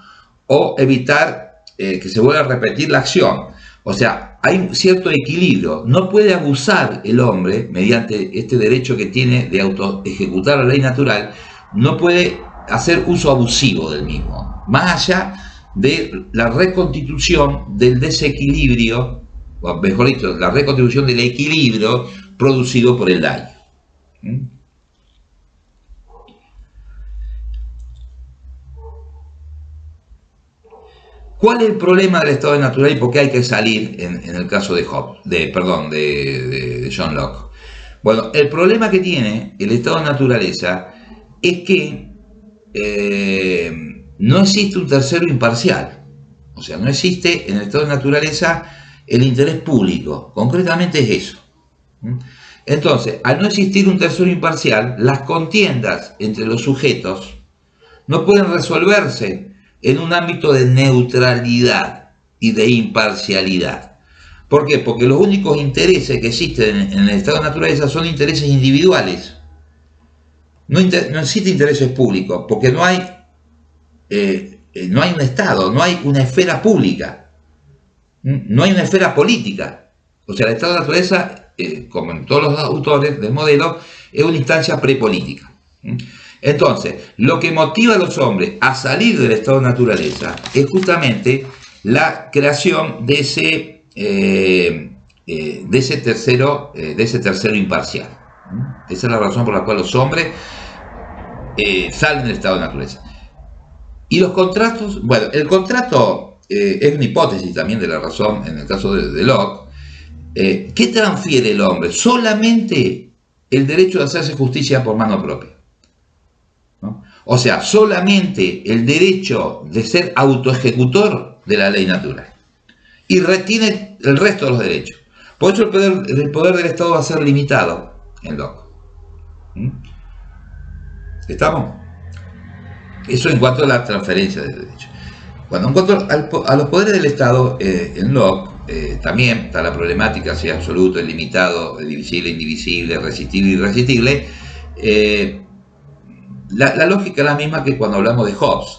o evitar que se vuelva a repetir la acción. O sea, hay un cierto equilibrio. No puede abusar el hombre, mediante este derecho que tiene de autoejecutar la ley natural, no puede hacer uso abusivo del mismo, más allá de la reconstitución del desequilibrio, o mejor dicho, la reconstitución del equilibrio producido por el daño. ¿Cuál es el problema del estado de natural y por qué hay que salir en el caso de John Locke? Bueno, el problema que tiene el estado de naturaleza es que no existe un tercero imparcial. O sea, no existe en el estado de naturaleza el interés público. Concretamente es eso. Entonces, al no existir un tercero imparcial, las contiendas entre los sujetos no pueden resolverse en un ámbito de neutralidad y de imparcialidad. ¿Por qué? Porque los únicos intereses que existen en el estado de naturaleza son intereses individuales. No existe intereses públicos, porque no hay un Estado, no hay una esfera pública, no hay una esfera política. O sea, el estado de naturaleza, como en todos los autores del modelo, es una instancia prepolítica. Entonces, lo que motiva a los hombres a salir del estado de naturaleza es justamente la creación de ese tercero imparcial. Esa es la razón por la cual los hombres salen del estado de naturaleza. Y los contratos, bueno, el contrato es una hipótesis también de la razón en el caso de Locke. ¿Qué transfiere el hombre? Solamente el derecho de hacerse justicia por mano propia, ¿no? O sea, solamente el derecho de ser autoejecutor de la ley natural. Y retiene el resto de los derechos. Por eso el poder del Estado va a ser limitado en Locke. ¿Estamos? Eso en cuanto a la transferencia de derechos. Bueno, en cuanto a los poderes del Estado, en Locke también está la problemática si es absoluto, es limitado, es divisible, indivisible, resistible, irresistible. La lógica es la misma que cuando hablamos de Hobbes,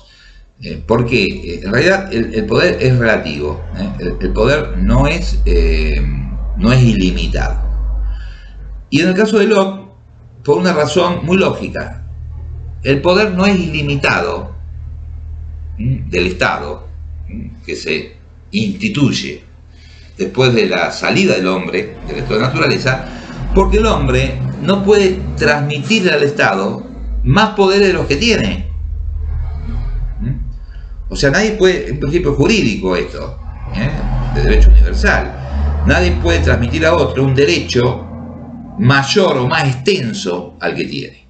porque en realidad el poder es relativo, el poder no es ilimitado. Y en el caso de Locke, por una razón muy lógica, el poder no es ilimitado del Estado, que se instituye después de la salida del hombre del estado de naturaleza, porque el hombre no puede transmitirle al Estado más poderes de los que tiene. O sea, nadie puede, en principio jurídico esto, de derecho universal, nadie puede transmitir a otro un derecho mayor o más extenso al que tiene.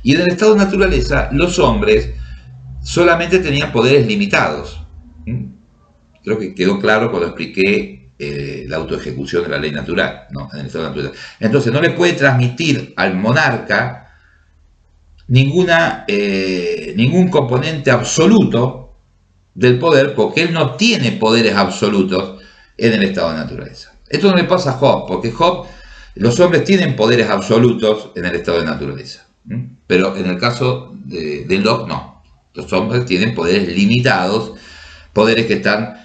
Y en el estado de naturaleza, los hombres solamente tenían poderes limitados. Creo que quedó claro cuando expliqué la autoejecución de la ley natural, ¿no? En el estado de naturaleza. Entonces, no le puede transmitir al monarca ningún componente absoluto del poder, porque él no tiene poderes absolutos en el estado de naturaleza. Esto no le pasa a Hobbes, porque Hobbes, los hombres tienen poderes absolutos en el estado de naturaleza, pero en el caso de Locke no. Los hombres tienen poderes limitados, poderes que están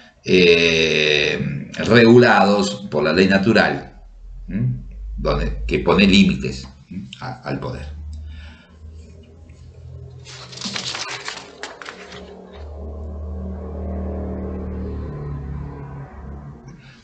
regulados por la ley natural, que pone límites al poder.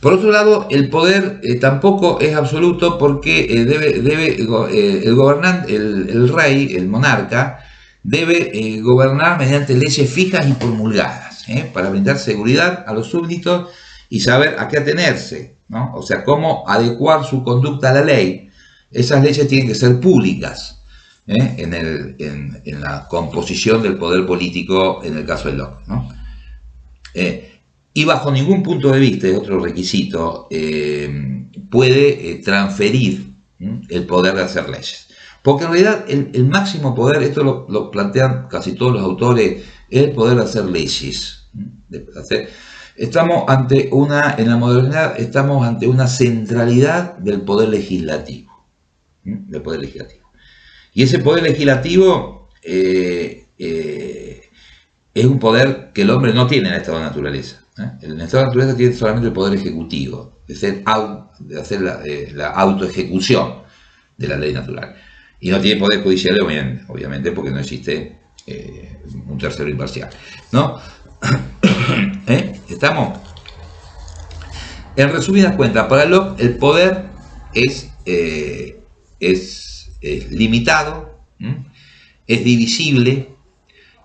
Por otro lado, el poder tampoco es absoluto, porque el gobernante, el rey, el monarca, debe gobernar mediante leyes fijas y promulgadas, para brindar seguridad a los súbditos y saber a qué atenerse, ¿no? O sea, cómo adecuar su conducta a la ley. Esas leyes tienen que ser públicas, en la composición del poder político, en el caso de Locke, ¿no? Y bajo ningún punto de vista, es otro requisito, puede transferir el poder de hacer leyes. Porque en realidad el máximo poder, esto lo plantean casi todos los autores, es el poder de hacer leyes. Estamos ante en la modernidad estamos ante una centralidad del poder legislativo. Y ese poder legislativo es un poder que el hombre no tiene en el estado de naturaleza. En el estado de naturaleza tiene solamente el poder ejecutivo, de hacer la autoejecución de la ley natural. Y no tiene poder judicial, obviamente, porque no existe un tercero imparcial, ¿no? ¿Estamos? En resumidas cuentas, para Locke el poder es limitado, es divisible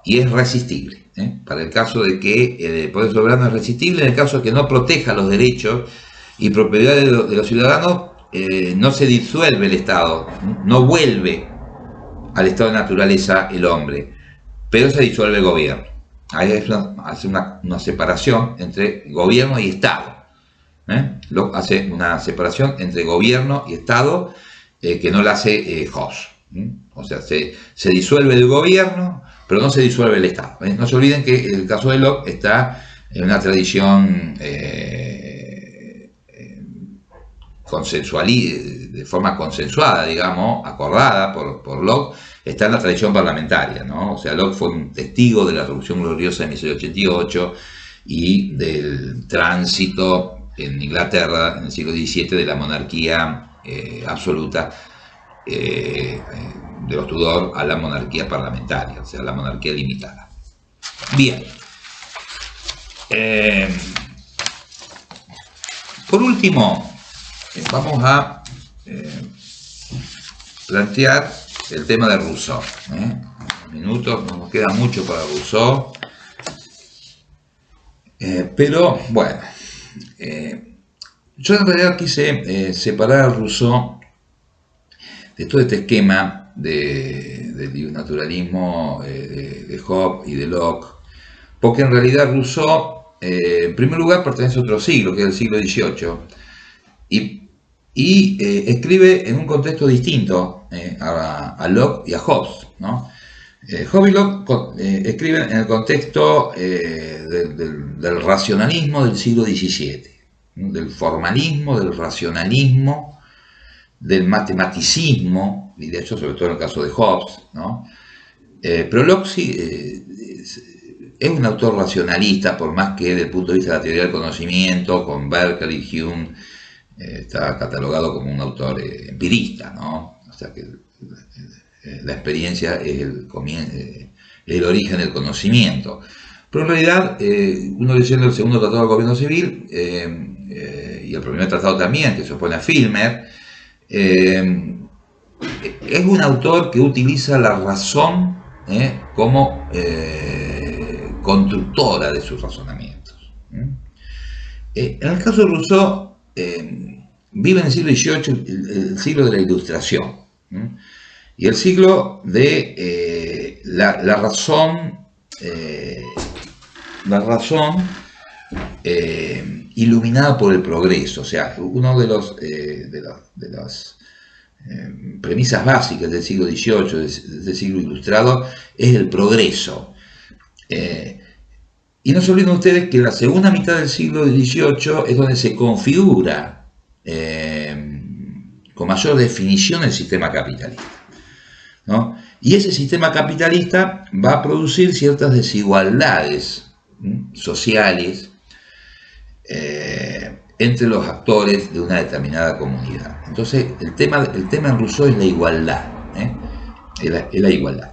y es resistible. Para el caso de que el poder soberano es resistible, en el caso de que no proteja los derechos y propiedades de los ciudadanos, no se disuelve el Estado, no vuelve al estado de naturaleza el hombre, pero se disuelve el gobierno. Ahí hace una separación entre gobierno y Estado. Locke hace una separación entre gobierno y Estado, que no la hace Hobbes. O sea, se disuelve el gobierno, pero no se disuelve el Estado. No se olviden que el caso de Locke está en una tradición consensual, de forma consensuada, digamos, acordada por Locke, está en la tradición parlamentaria, ¿no? O sea, Locke fue un testigo de la Revolución Gloriosa de 1688 y del tránsito en Inglaterra en el siglo XVII de la monarquía absoluta de los Tudor a la monarquía parlamentaria, o sea, la monarquía limitada. Bien. Por último, vamos a plantear el tema de Rousseau. Minutos, no nos queda mucho para Rousseau, pero bueno, yo en realidad quise separar a Rousseau de todo este esquema del naturalismo de Hobbes y de Locke, porque en realidad Rousseau, en primer lugar, pertenece a otro siglo, que es el siglo XVIII, y escribe en un contexto distinto a Locke y a Hobbes, ¿no? Hobbes y Locke escriben en el contexto del racionalismo del siglo XVII, ¿no? Del formalismo, del racionalismo, del matematicismo, y de hecho sobre todo en el caso de Hobbes, ¿no? Pero Locke sí, es un autor racionalista, por más que desde el punto de vista de la teoría del conocimiento, con Berkeley y Hume, está catalogado como un autor empirista, ¿no? O sea que la experiencia es el origen del conocimiento. Pero en realidad, uno leyendo el segundo tratado del gobierno civil, y el primer tratado también, que se opone a Filmer, es un autor que utiliza la razón como constructora de sus razonamientos. En el caso de Rousseau, vive en el siglo XVIII, el siglo de la Ilustración, y el siglo de la razón iluminada por el progreso. O sea, uno de las premisas básicas del siglo XVIII, del siglo ilustrado, es el progreso. Y no se olviden ustedes que la segunda mitad del siglo XVIII es donde se configura con mayor definición el sistema capitalista, ¿no? Y ese sistema capitalista va a producir ciertas desigualdades sociales entre los actores de una determinada comunidad. Entonces, el tema en Rousseau es la igualdad, es la igualdad.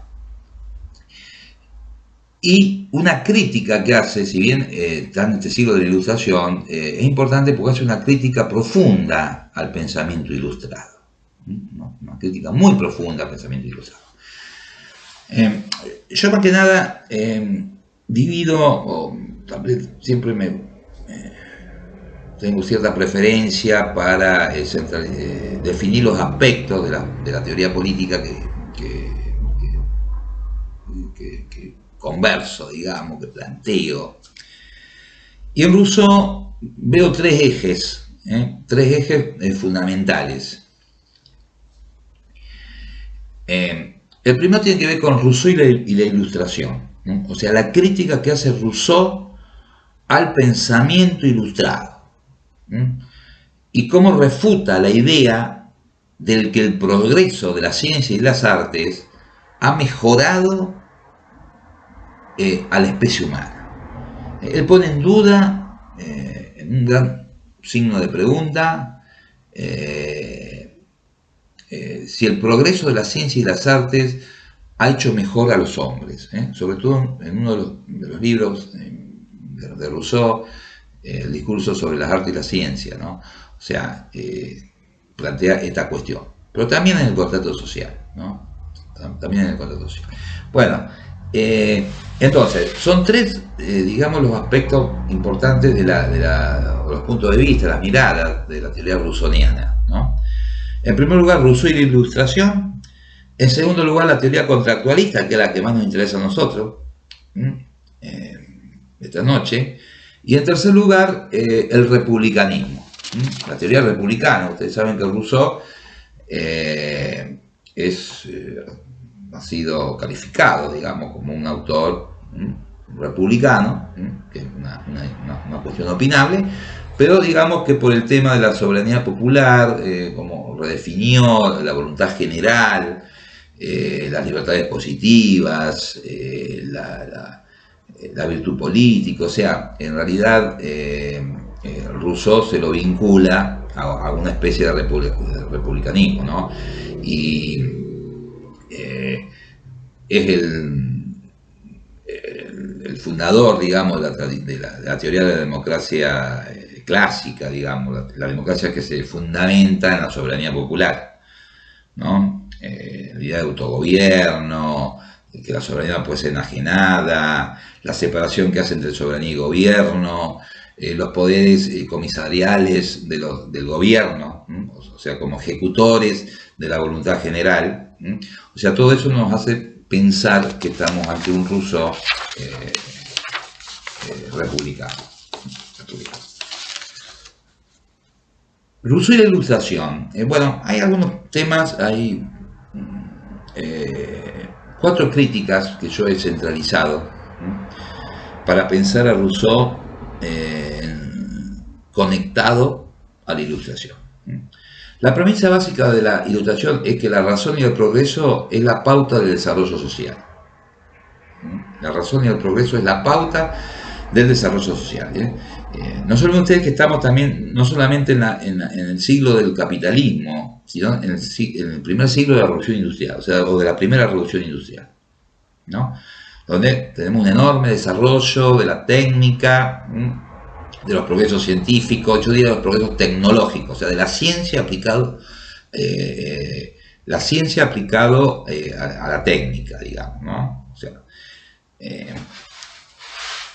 Y una crítica que hace, si bien está en este siglo de la Ilustración, es importante porque hace una crítica profunda al pensamiento ilustrado, ¿no? Una crítica muy profunda al pensamiento ilustrado. Yo más que nada divido, o siempre tengo cierta preferencia para definir los aspectos de la teoría política que converso, digamos, que planteo. Y en Rousseau veo tres ejes fundamentales. El primero tiene que ver con Rousseau y la Ilustración, ¿no? O sea, la crítica que hace Rousseau al pensamiento ilustrado, ¿no? Y cómo refuta la idea del que el progreso de la ciencia y las artes ha mejorado a la especie humana. Él pone en duda, en un gran signo de pregunta, si el progreso de la ciencia y las artes ha hecho mejor a los hombres, sobre todo en uno de los libros de Rousseau, el discurso sobre las artes y la ciencia, ¿no? O sea, plantea esta cuestión, pero también en el contrato social, ¿no? También en el contrato social. Bueno, entonces, son tres, digamos, los aspectos importantes los puntos de vista, las miradas de la teoría rousseauiana, ¿no? En primer lugar, Rousseau y la Ilustración. En segundo lugar, la teoría contractualista, que es la que más nos interesa a nosotros esta noche. Y en tercer lugar, el republicanismo, la teoría republicana. Ustedes saben que Rousseau ha sido calificado, digamos, como un autor republicano, que es una cuestión opinable, pero digamos que por el tema de la soberanía popular, como redefinió la voluntad general, las libertades positivas, la virtud política, o sea, en realidad Rousseau se lo vincula a una especie de republicanismo, ¿no? Y es el fundador, digamos, de la teoría de la democracia clásica, digamos, la democracia que se fundamenta en la soberanía popular, ¿no? La idea de autogobierno, que la soberanía puede ser enajenada, la separación que hace entre soberanía y gobierno, los poderes comisariales del gobierno, o sea, como ejecutores de la voluntad general. O sea, todo eso nos hace pensar que estamos ante un Rousseau republicano. Rousseau y la Ilustración. Bueno, hay algunos temas, hay 4 críticas que yo he centralizado para pensar a Rousseau conectado a la Ilustración. La premisa básica de la Ilustración es que la razón y el progreso es la pauta del desarrollo social. La razón y el progreso es la pauta del desarrollo social. No se olviden ustedes que estamos también, no solamente en el siglo del capitalismo, sino en el primer siglo de la revolución industrial, o de la primera revolución industrial, ¿no? Donde tenemos un enorme desarrollo de la técnica, de los progresos científicos, yo diría de los progresos tecnológicos, o sea, de la ciencia aplicado a la técnica, digamos, ¿no? O sea,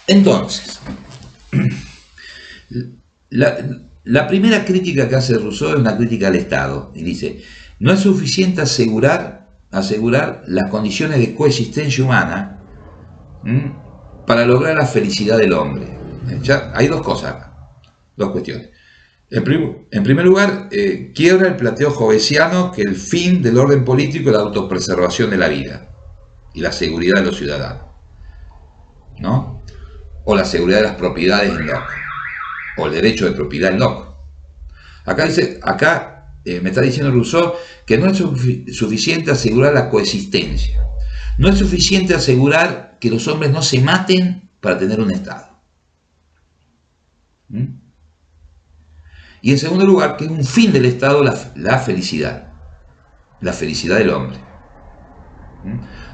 entonces, la primera crítica que hace Rousseau es una crítica al Estado, y dice: no es suficiente asegurar las condiciones de coexistencia humana para lograr la felicidad del hombre. Ya hay dos cuestiones. En primer lugar, quiebra el planteo hobbesiano que el fin del orden político es la autopreservación de la vida y la seguridad de los ciudadanos, ¿no? o la seguridad de las propiedades en Locke, o el derecho de propiedad en Locke. Acá me está diciendo Rousseau que no es suficiente asegurar la coexistencia, no es suficiente asegurar que los hombres no se maten para tener un Estado. Y en segundo lugar, que es un fin del Estado la felicidad del hombre.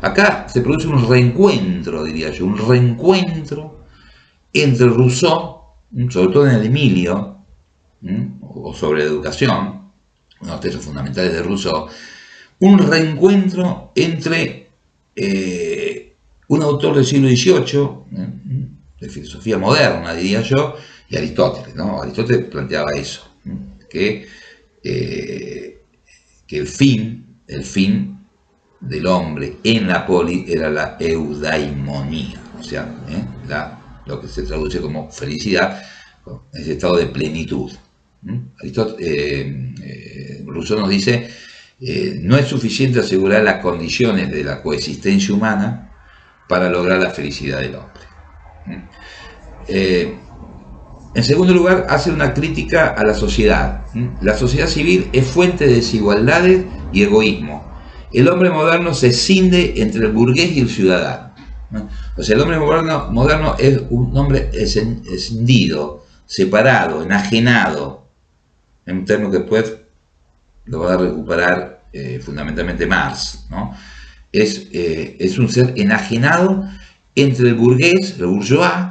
Acá se produce un reencuentro, diría yo, un reencuentro entre Rousseau, sobre todo en el Emilio, o sobre la educación, uno de los textos fundamentales de Rousseau, un reencuentro entre un autor del siglo XVIII, de filosofía moderna, diría yo, y Aristóteles, ¿no? Aristóteles planteaba eso, que el fin del hombre en la poli era la eudaimonía, o sea, lo que se traduce como felicidad, ese estado de plenitud. Rousseau nos dice, no es suficiente asegurar las condiciones de la coexistencia humana para lograr la felicidad del hombre. En segundo lugar, hace una crítica a la sociedad. La sociedad civil es fuente de desigualdades y egoísmo. El hombre moderno se escinde entre el burgués y el ciudadano. O sea, el hombre moderno es un hombre escindido, separado, enajenado, en un término que después lo va a recuperar fundamentalmente Marx, ¿no? Es un ser enajenado entre el burgués, el bourgeois,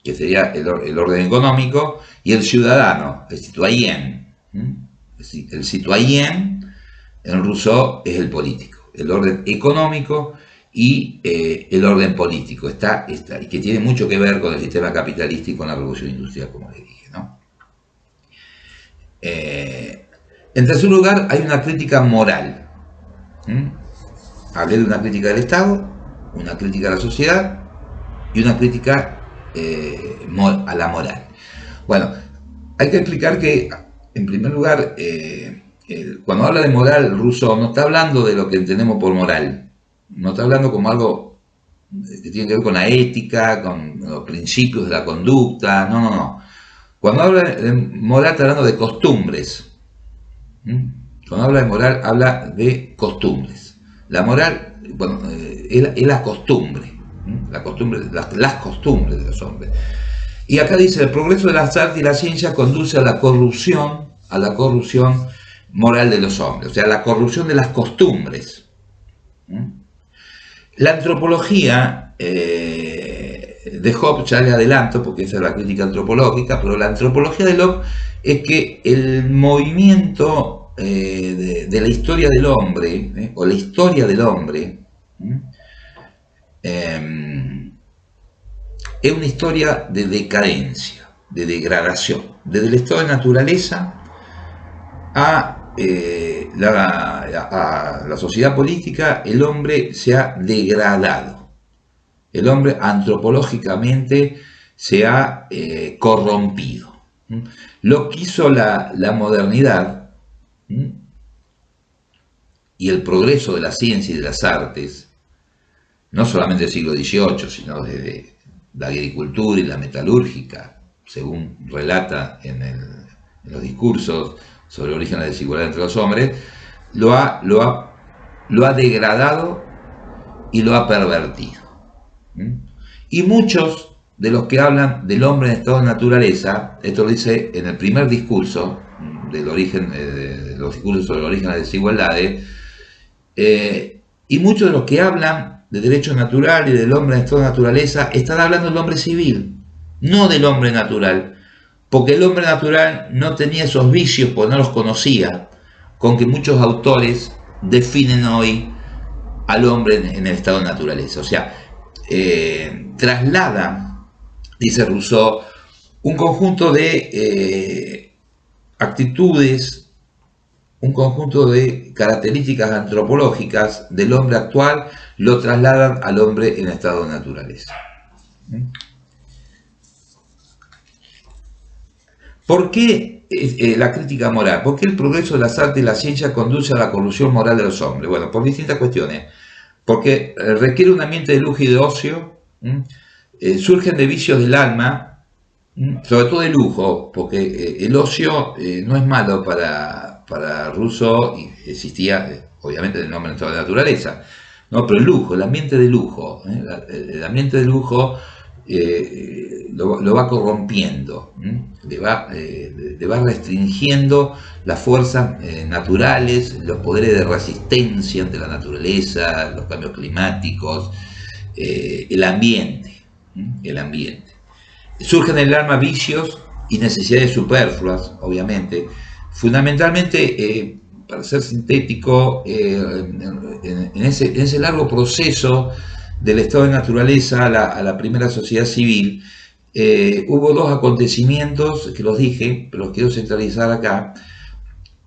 que sería el orden económico, y el ciudadano, el citoyen. El citoyen en Rousseau es el político, el orden económico y el orden político, y que tiene mucho que ver con el sistema capitalista y con la revolución industrial, como les dije, ¿no? En tercer lugar, hay una crítica moral. Hablé de una crítica del Estado, una crítica a la sociedad y una crítica a la moral. Bueno, hay que explicar que, en primer lugar, cuando habla de moral, Rousseau no está hablando de lo que entendemos por moral, no está hablando como algo que tiene que ver con la ética, con los principios de la conducta, no. Cuando habla de moral está hablando de costumbres. Cuando habla de moral, habla de costumbres. La moral, bueno, es la costumbre. Las costumbres de los hombres. Y acá dice, el progreso de las artes y la ciencia conduce a la corrupción moral de los hombres, o sea, la corrupción de las costumbres. La antropología de Hobbes, ya le adelanto, porque esa es la crítica antropológica, pero la antropología de Locke es que el movimiento de la historia del hombre, o la historia del hombre, es una historia de decadencia, de degradación. Desde el estado de naturaleza a la sociedad política, el hombre se ha degradado. El hombre antropológicamente se ha corrompido. Lo que hizo la modernidad y el progreso de la ciencia y de las artes, no solamente del siglo XVIII, sino desde la agricultura y la metalúrgica, según relata en los discursos sobre el origen de la desigualdad entre los hombres, lo ha degradado y lo ha pervertido. Y muchos de los que hablan del hombre en estado de naturaleza, esto lo dice en el primer discurso del origen, de los discursos sobre el origen de las desigualdades, y muchos de los que hablan de derecho natural y del hombre en estado de naturaleza están hablando del hombre civil, no del hombre natural, porque el hombre natural no tenía esos vicios, porque no los conocía, con que muchos autores definen hoy al hombre en el estado de naturaleza. O sea, traslada, dice Rousseau, un conjunto de actitudes, un conjunto de características antropológicas del hombre actual, lo trasladan al hombre en estado de naturaleza. ¿Por qué la crítica moral? ¿Por qué el progreso de las artes y la ciencia conduce a la corrupción moral de los hombres? Bueno, por distintas cuestiones. Porque requiere un ambiente de lujo y de ocio, surgen de vicios del alma, sobre todo de lujo, porque el ocio no es malo para Rousseau, y existía obviamente en el nombre de la naturaleza, ¿no? Pero el lujo, el ambiente de lujo, el ambiente de lujo lo va corrompiendo, le va restringiendo las fuerzas naturales, los poderes de resistencia ante la naturaleza, los cambios climáticos, el ambiente, el ambiente. Surgen en el alma vicios y necesidades superfluas, obviamente, fundamentalmente, para ser sintético, en ese largo proceso del estado de naturaleza a la primera sociedad civil, hubo dos acontecimientos, que los dije, pero los quiero centralizar acá,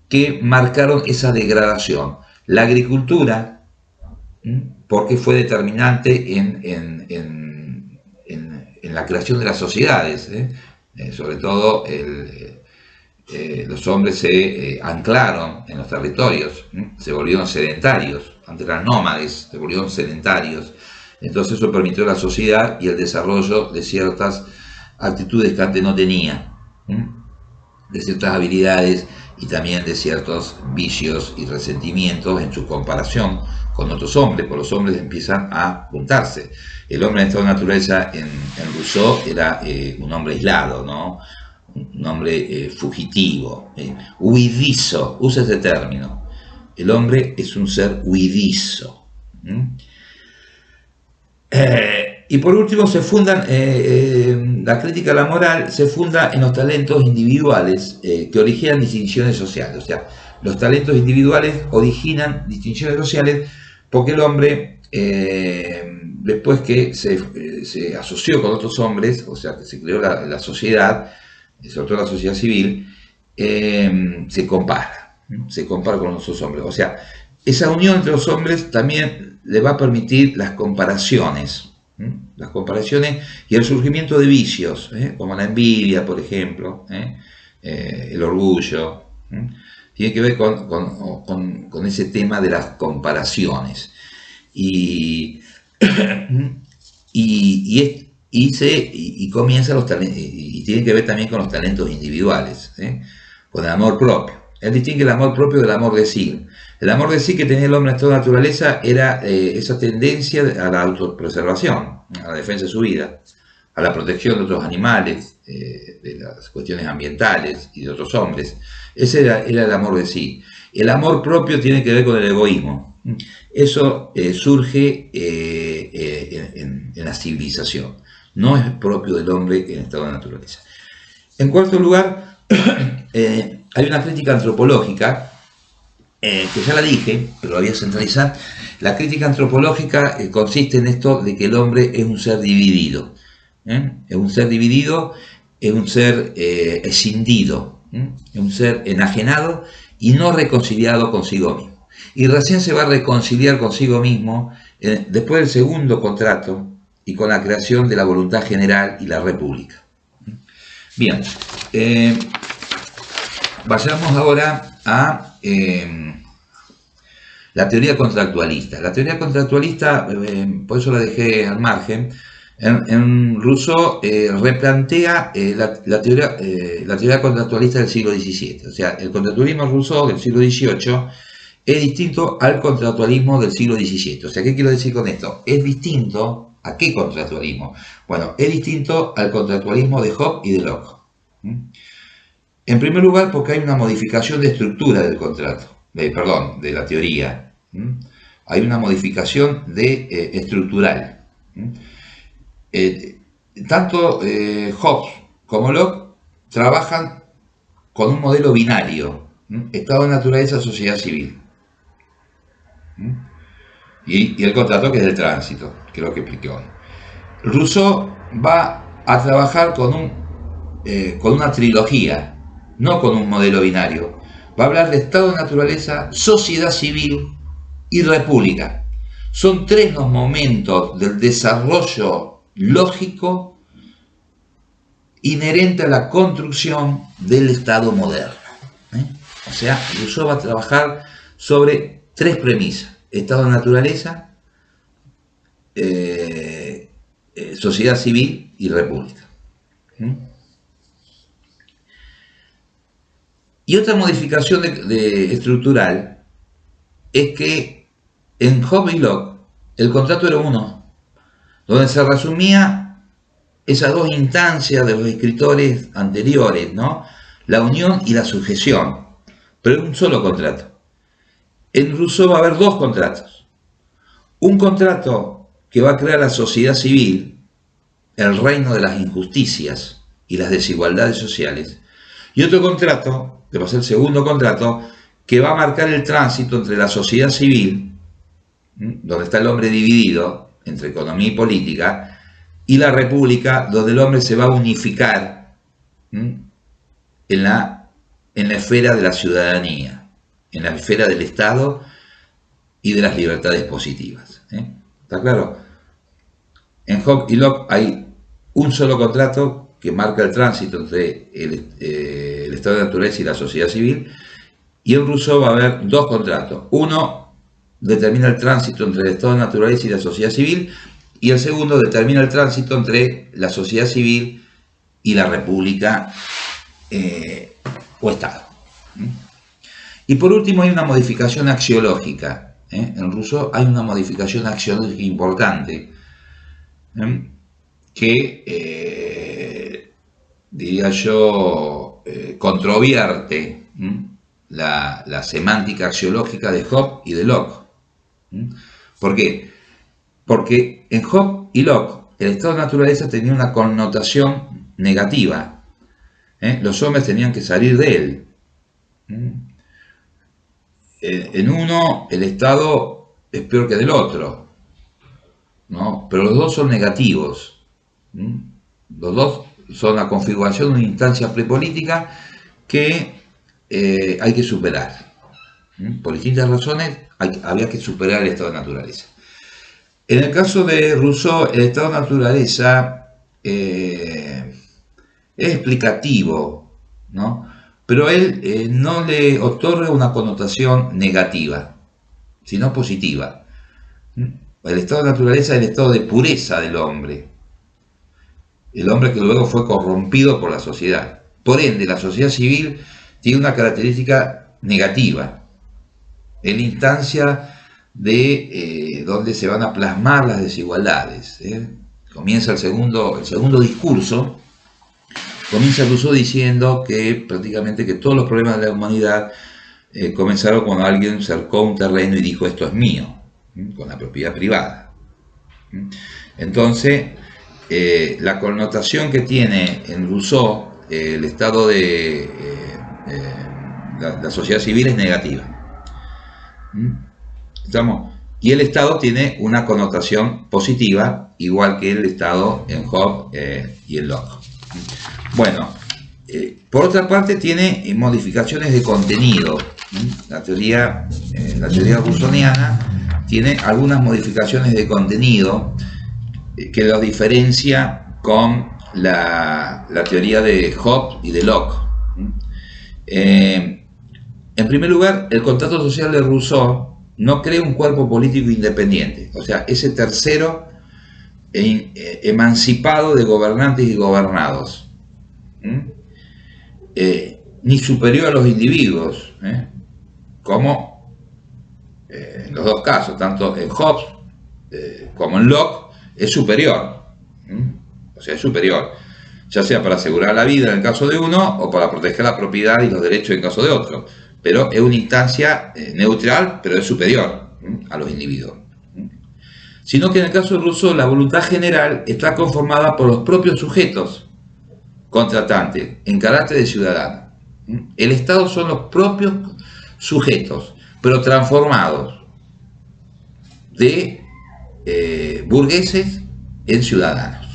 que marcaron esa degradación. La agricultura, porque fue determinante en la creación de las sociedades, sobre todo los hombres se anclaron en los territorios, se volvieron sedentarios, antes eran nómades, se volvieron sedentarios. Entonces eso permitió la sociedad y el desarrollo de ciertas actitudes que antes no tenía, de ciertas habilidades y también de ciertos vicios y resentimientos en su comparación con otros hombres, porque los hombres empiezan a juntarse. El hombre en estado de naturaleza en Rousseau era un hombre aislado, ¿no? Un hombre fugitivo, huidizo, usa ese término. El hombre es un ser huidizo. Y por último se fundan, la crítica a la moral se funda en los talentos individuales que originan distinciones sociales. O sea, los talentos individuales originan distinciones sociales porque el hombre, después que se asoció con otros hombres, o sea, que se creó la sociedad, sobre todo la sociedad civil, se compara con los otros hombres. O sea, esa unión entre los hombres también le va a permitir las comparaciones y el surgimiento de vicios, como la envidia, por ejemplo, el orgullo, tiene que ver con ese tema de las comparaciones. Y comienza y tiene que ver también con los talentos individuales, con el amor propio. Él distingue el amor propio del amor de sí. El amor de sí que tenía el hombre en toda naturaleza era esa tendencia a la autopreservación, a la defensa de su vida, a la protección de otros animales, de las cuestiones ambientales y de otros hombres. Ese era el amor de sí. El amor propio tiene que ver con el egoísmo. Eso surge en la civilización. No es propio del hombre en estado de naturaleza. En cuarto lugar, hay una crítica antropológica, que ya la dije, pero la voy a centralizar. La crítica antropológica consiste en esto de que el hombre es un ser dividido. Es un ser dividido, es un ser escindido, es un ser enajenado y no reconciliado consigo mismo. Y recién se va a reconciliar consigo mismo después del segundo contrato y con la creación de la voluntad general y la república. Bien, vayamos ahora a la teoría contractualista. La teoría contractualista, por eso la dejé al margen, en Rousseau replantea la teoría contractualista del siglo XVII. O sea, el contractualismo Rousseau del siglo XVIII es distinto al contractualismo del siglo XVII. O sea, ¿qué quiero decir con esto? Es distinto. ¿A qué contractualismo? Bueno, es distinto al contractualismo de Hobbes y de Locke. En primer lugar, porque hay una modificación de estructura del contrato, de la teoría. Hay una modificación estructural. Tanto Hobbes como Locke trabajan con un modelo binario, estado de naturaleza, sociedad civil. Y el contrato, que es el tránsito, que es lo que expliqué hoy. Rousseau va a trabajar con una trilogía, no con un modelo binario. Va a hablar de estado de naturaleza, sociedad civil y república. Son tres los momentos del desarrollo lógico inherente a la construcción del Estado moderno. O sea, Rousseau va a trabajar sobre tres premisas: estado de naturaleza, sociedad civil y república. Y otra modificación estructural es que en Hobbes y Locke el contrato era uno, donde se resumía esas dos instancias de los escritores anteriores, ¿no? La unión y la sujeción, pero en un solo contrato. En Rousseau va a haber dos contratos. Un contrato que va a crear la sociedad civil, el reino de las injusticias y las desigualdades sociales, y otro contrato, que va a ser el segundo contrato, que va a marcar el tránsito entre la sociedad civil, donde está el hombre dividido entre economía y política, y la república, donde el hombre se va a unificar en la esfera de la ciudadanía, en la esfera del Estado y de las libertades positivas. ¿Está claro? En Hobbes y Locke hay un solo contrato que marca el tránsito entre el estado de naturaleza y la sociedad civil, y en Rousseau va a haber dos contratos. Uno determina el tránsito entre el estado de naturaleza y la sociedad civil, y el segundo determina el tránsito entre la sociedad civil y la república o Estado. Y por último hay una modificación axiológica. En Rousseau hay una modificación axiológica importante que, diría yo, controvierte la semántica axiológica de Hobbes y de Locke. ¿Por qué? Porque en Hobbes y Locke el estado de naturaleza tenía una connotación negativa. Los hombres tenían que salir de él. En uno el estado es peor que del otro, ¿no? Pero los dos son negativos. Los dos son la configuración de una instancia prepolítica que hay que superar. Por distintas razones había que superar el estado de naturaleza. En el caso de Rousseau, el estado de naturaleza es explicativo, ¿no? Pero él no le otorga una connotación negativa, sino positiva. El estado de naturaleza es el estado de pureza del hombre, el hombre que luego fue corrompido por la sociedad. Por ende, la sociedad civil tiene una característica negativa, en la instancia de donde se van a plasmar las desigualdades. Comienza el segundo discurso. Comienza Rousseau diciendo que prácticamente que todos los problemas de la humanidad comenzaron cuando alguien cercó un terreno y dijo esto es mío, con la propiedad privada. Entonces, la connotación que tiene en Rousseau el estado de la sociedad civil es negativa. ¿Estamos? Y el Estado tiene una connotación positiva, igual que el Estado en Hobbes y en Locke. Bueno, por otra parte tiene modificaciones de contenido. La teoría rousseauiana tiene algunas modificaciones de contenido que los diferencia con la teoría de Hobbes y de Locke. En primer lugar, el contrato social de Rousseau no crea un cuerpo político independiente, o sea, ese tercero emancipado de gobernantes y gobernados, ni superior a los individuos, como en los dos casos, tanto en Hobbes como en Locke, es superior, o sea, es superior, ya sea para asegurar la vida en el caso de uno o para proteger la propiedad y los derechos en caso de otro, pero es una instancia neutral, pero es superior a los individuos. Sino que en el caso de Rousseau la voluntad general está conformada por los propios sujetos contratantes en carácter de ciudadano. El Estado son los propios sujetos, pero transformados de burgueses en ciudadanos.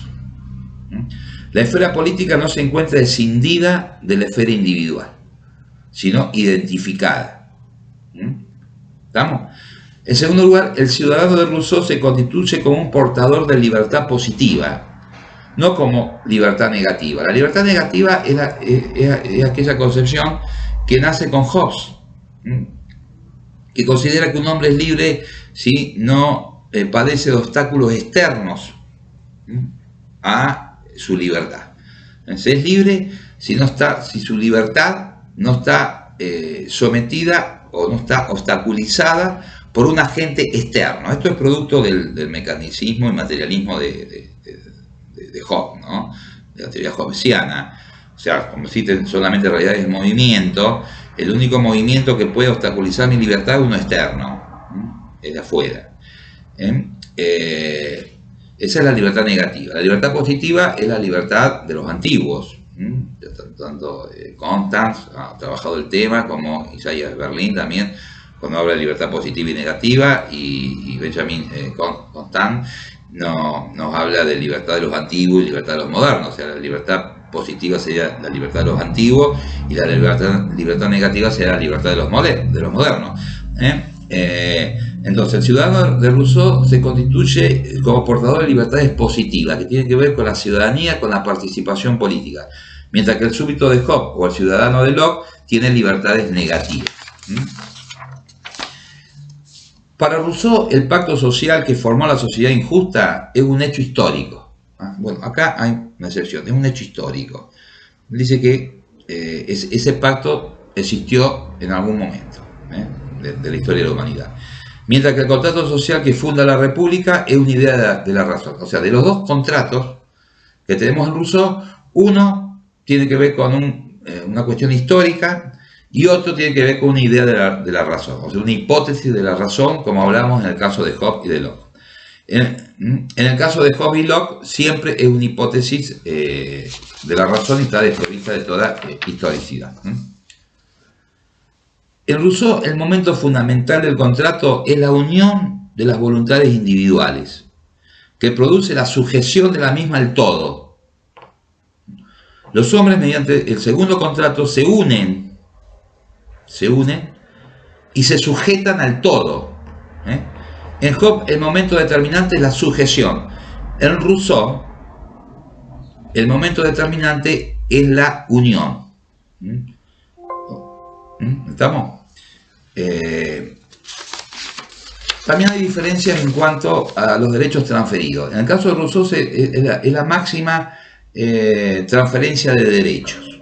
La esfera política no se encuentra escindida de la esfera individual, sino identificada. ¿Estamos? En segundo lugar, el ciudadano de Rousseau se constituye como un portador de libertad positiva, no como libertad negativa. La libertad negativa es aquella concepción que nace con Hobbes, que considera que un hombre es libre si no padece de obstáculos externos a su libertad. Entonces, es libre si su libertad no está sometida o no está obstaculizada por un agente externo. Esto es producto del mecanicismo y materialismo de Hobbes, ¿no? De la teoría hobbesiana. O sea, como existen solamente realidades de movimiento, el único movimiento que puede obstaculizar mi libertad es uno externo, es de afuera. Esa es la libertad negativa. La libertad positiva es la libertad de los antiguos. Tanto Constance ha trabajado el tema, como Isaiah Berlin también, cuando habla de libertad positiva y negativa, y Benjamin Constant nos habla de libertad de los antiguos y libertad de los modernos. O sea, la libertad positiva sería la libertad de los antiguos y la libertad negativa sería la libertad de los modernos. Entonces, el ciudadano de Rousseau se constituye como portador de libertades positivas, que tienen que ver con la ciudadanía, con la participación política, mientras que el súbdito de Hobbes o el ciudadano de Locke tiene libertades negativas. Para Rousseau, el pacto social que formó la sociedad injusta es un hecho histórico. Bueno, acá hay una excepción, es un hecho histórico. Dice que ese pacto existió en algún momento de la historia de la humanidad. Mientras que el contrato social que funda la República es una idea de la razón. O sea, de los dos contratos que tenemos en Rousseau, uno tiene que ver con una cuestión histórica y otro tiene que ver con una idea de la razón. O sea, una hipótesis de la razón, como hablamos en el caso de Hobbes y de Locke. En el caso de Hobbes y Locke, siempre es una hipótesis de la razón y está desprovista de toda historicidad. En Rousseau, el momento fundamental del contrato es la unión de las voluntades individuales, que produce la sujeción de la misma al todo. Los hombres, mediante el segundo contrato, se unen y se sujetan al todo. En Hobbes, el momento determinante es la sujeción. En Rousseau, el momento determinante es la unión. ¿Estamos? También hay diferencias en cuanto a los derechos transferidos. En el caso de Rousseau es la máxima transferencia de derechos.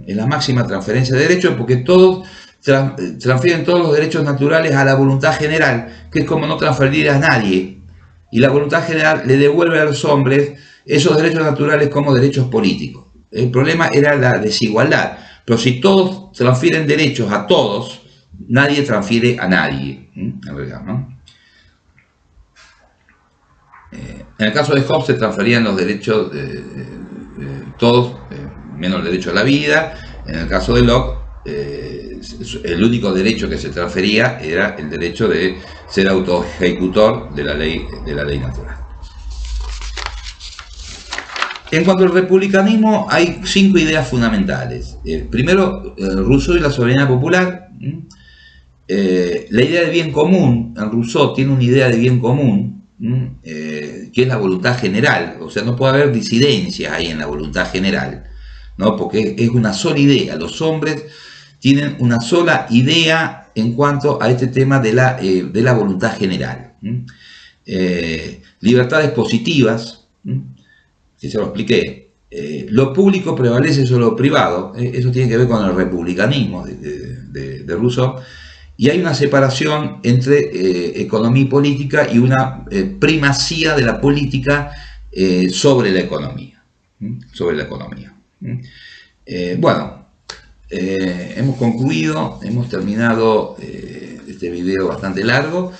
Es la máxima transferencia de derechos porque todos transfieren todos los derechos naturales a la voluntad general, que es como no transferir a nadie. Y la voluntad general le devuelve a los hombres esos derechos naturales como derechos políticos. El problema era la desigualdad. Pero si todos transfieren derechos a todos, nadie transfiere a nadie, en realidad, ¿no? En el caso de Hobbes se transferían los derechos todos, menos el derecho a la vida. En el caso de Locke, el único derecho que se transfería era el derecho de ser autoejecutor de la ley natural. En cuanto al republicanismo, hay 5 ideas fundamentales. Primero, Rousseau y la soberanía popular. La idea de bien común. En Rousseau tiene una idea de bien común, que es la voluntad general. O sea, no puede haber disidencias ahí en la voluntad general, ¿no? Porque es una sola idea. Los hombres tienen una sola idea en cuanto a este tema de la voluntad general. Libertades positivas, que se lo expliqué. Lo público prevalece sobre lo privado. Eso tiene que ver con el republicanismo de Rousseau. Y hay una separación entre economía y política y una primacía de la política sobre la economía. Bueno, hemos concluido, hemos terminado este video bastante largo.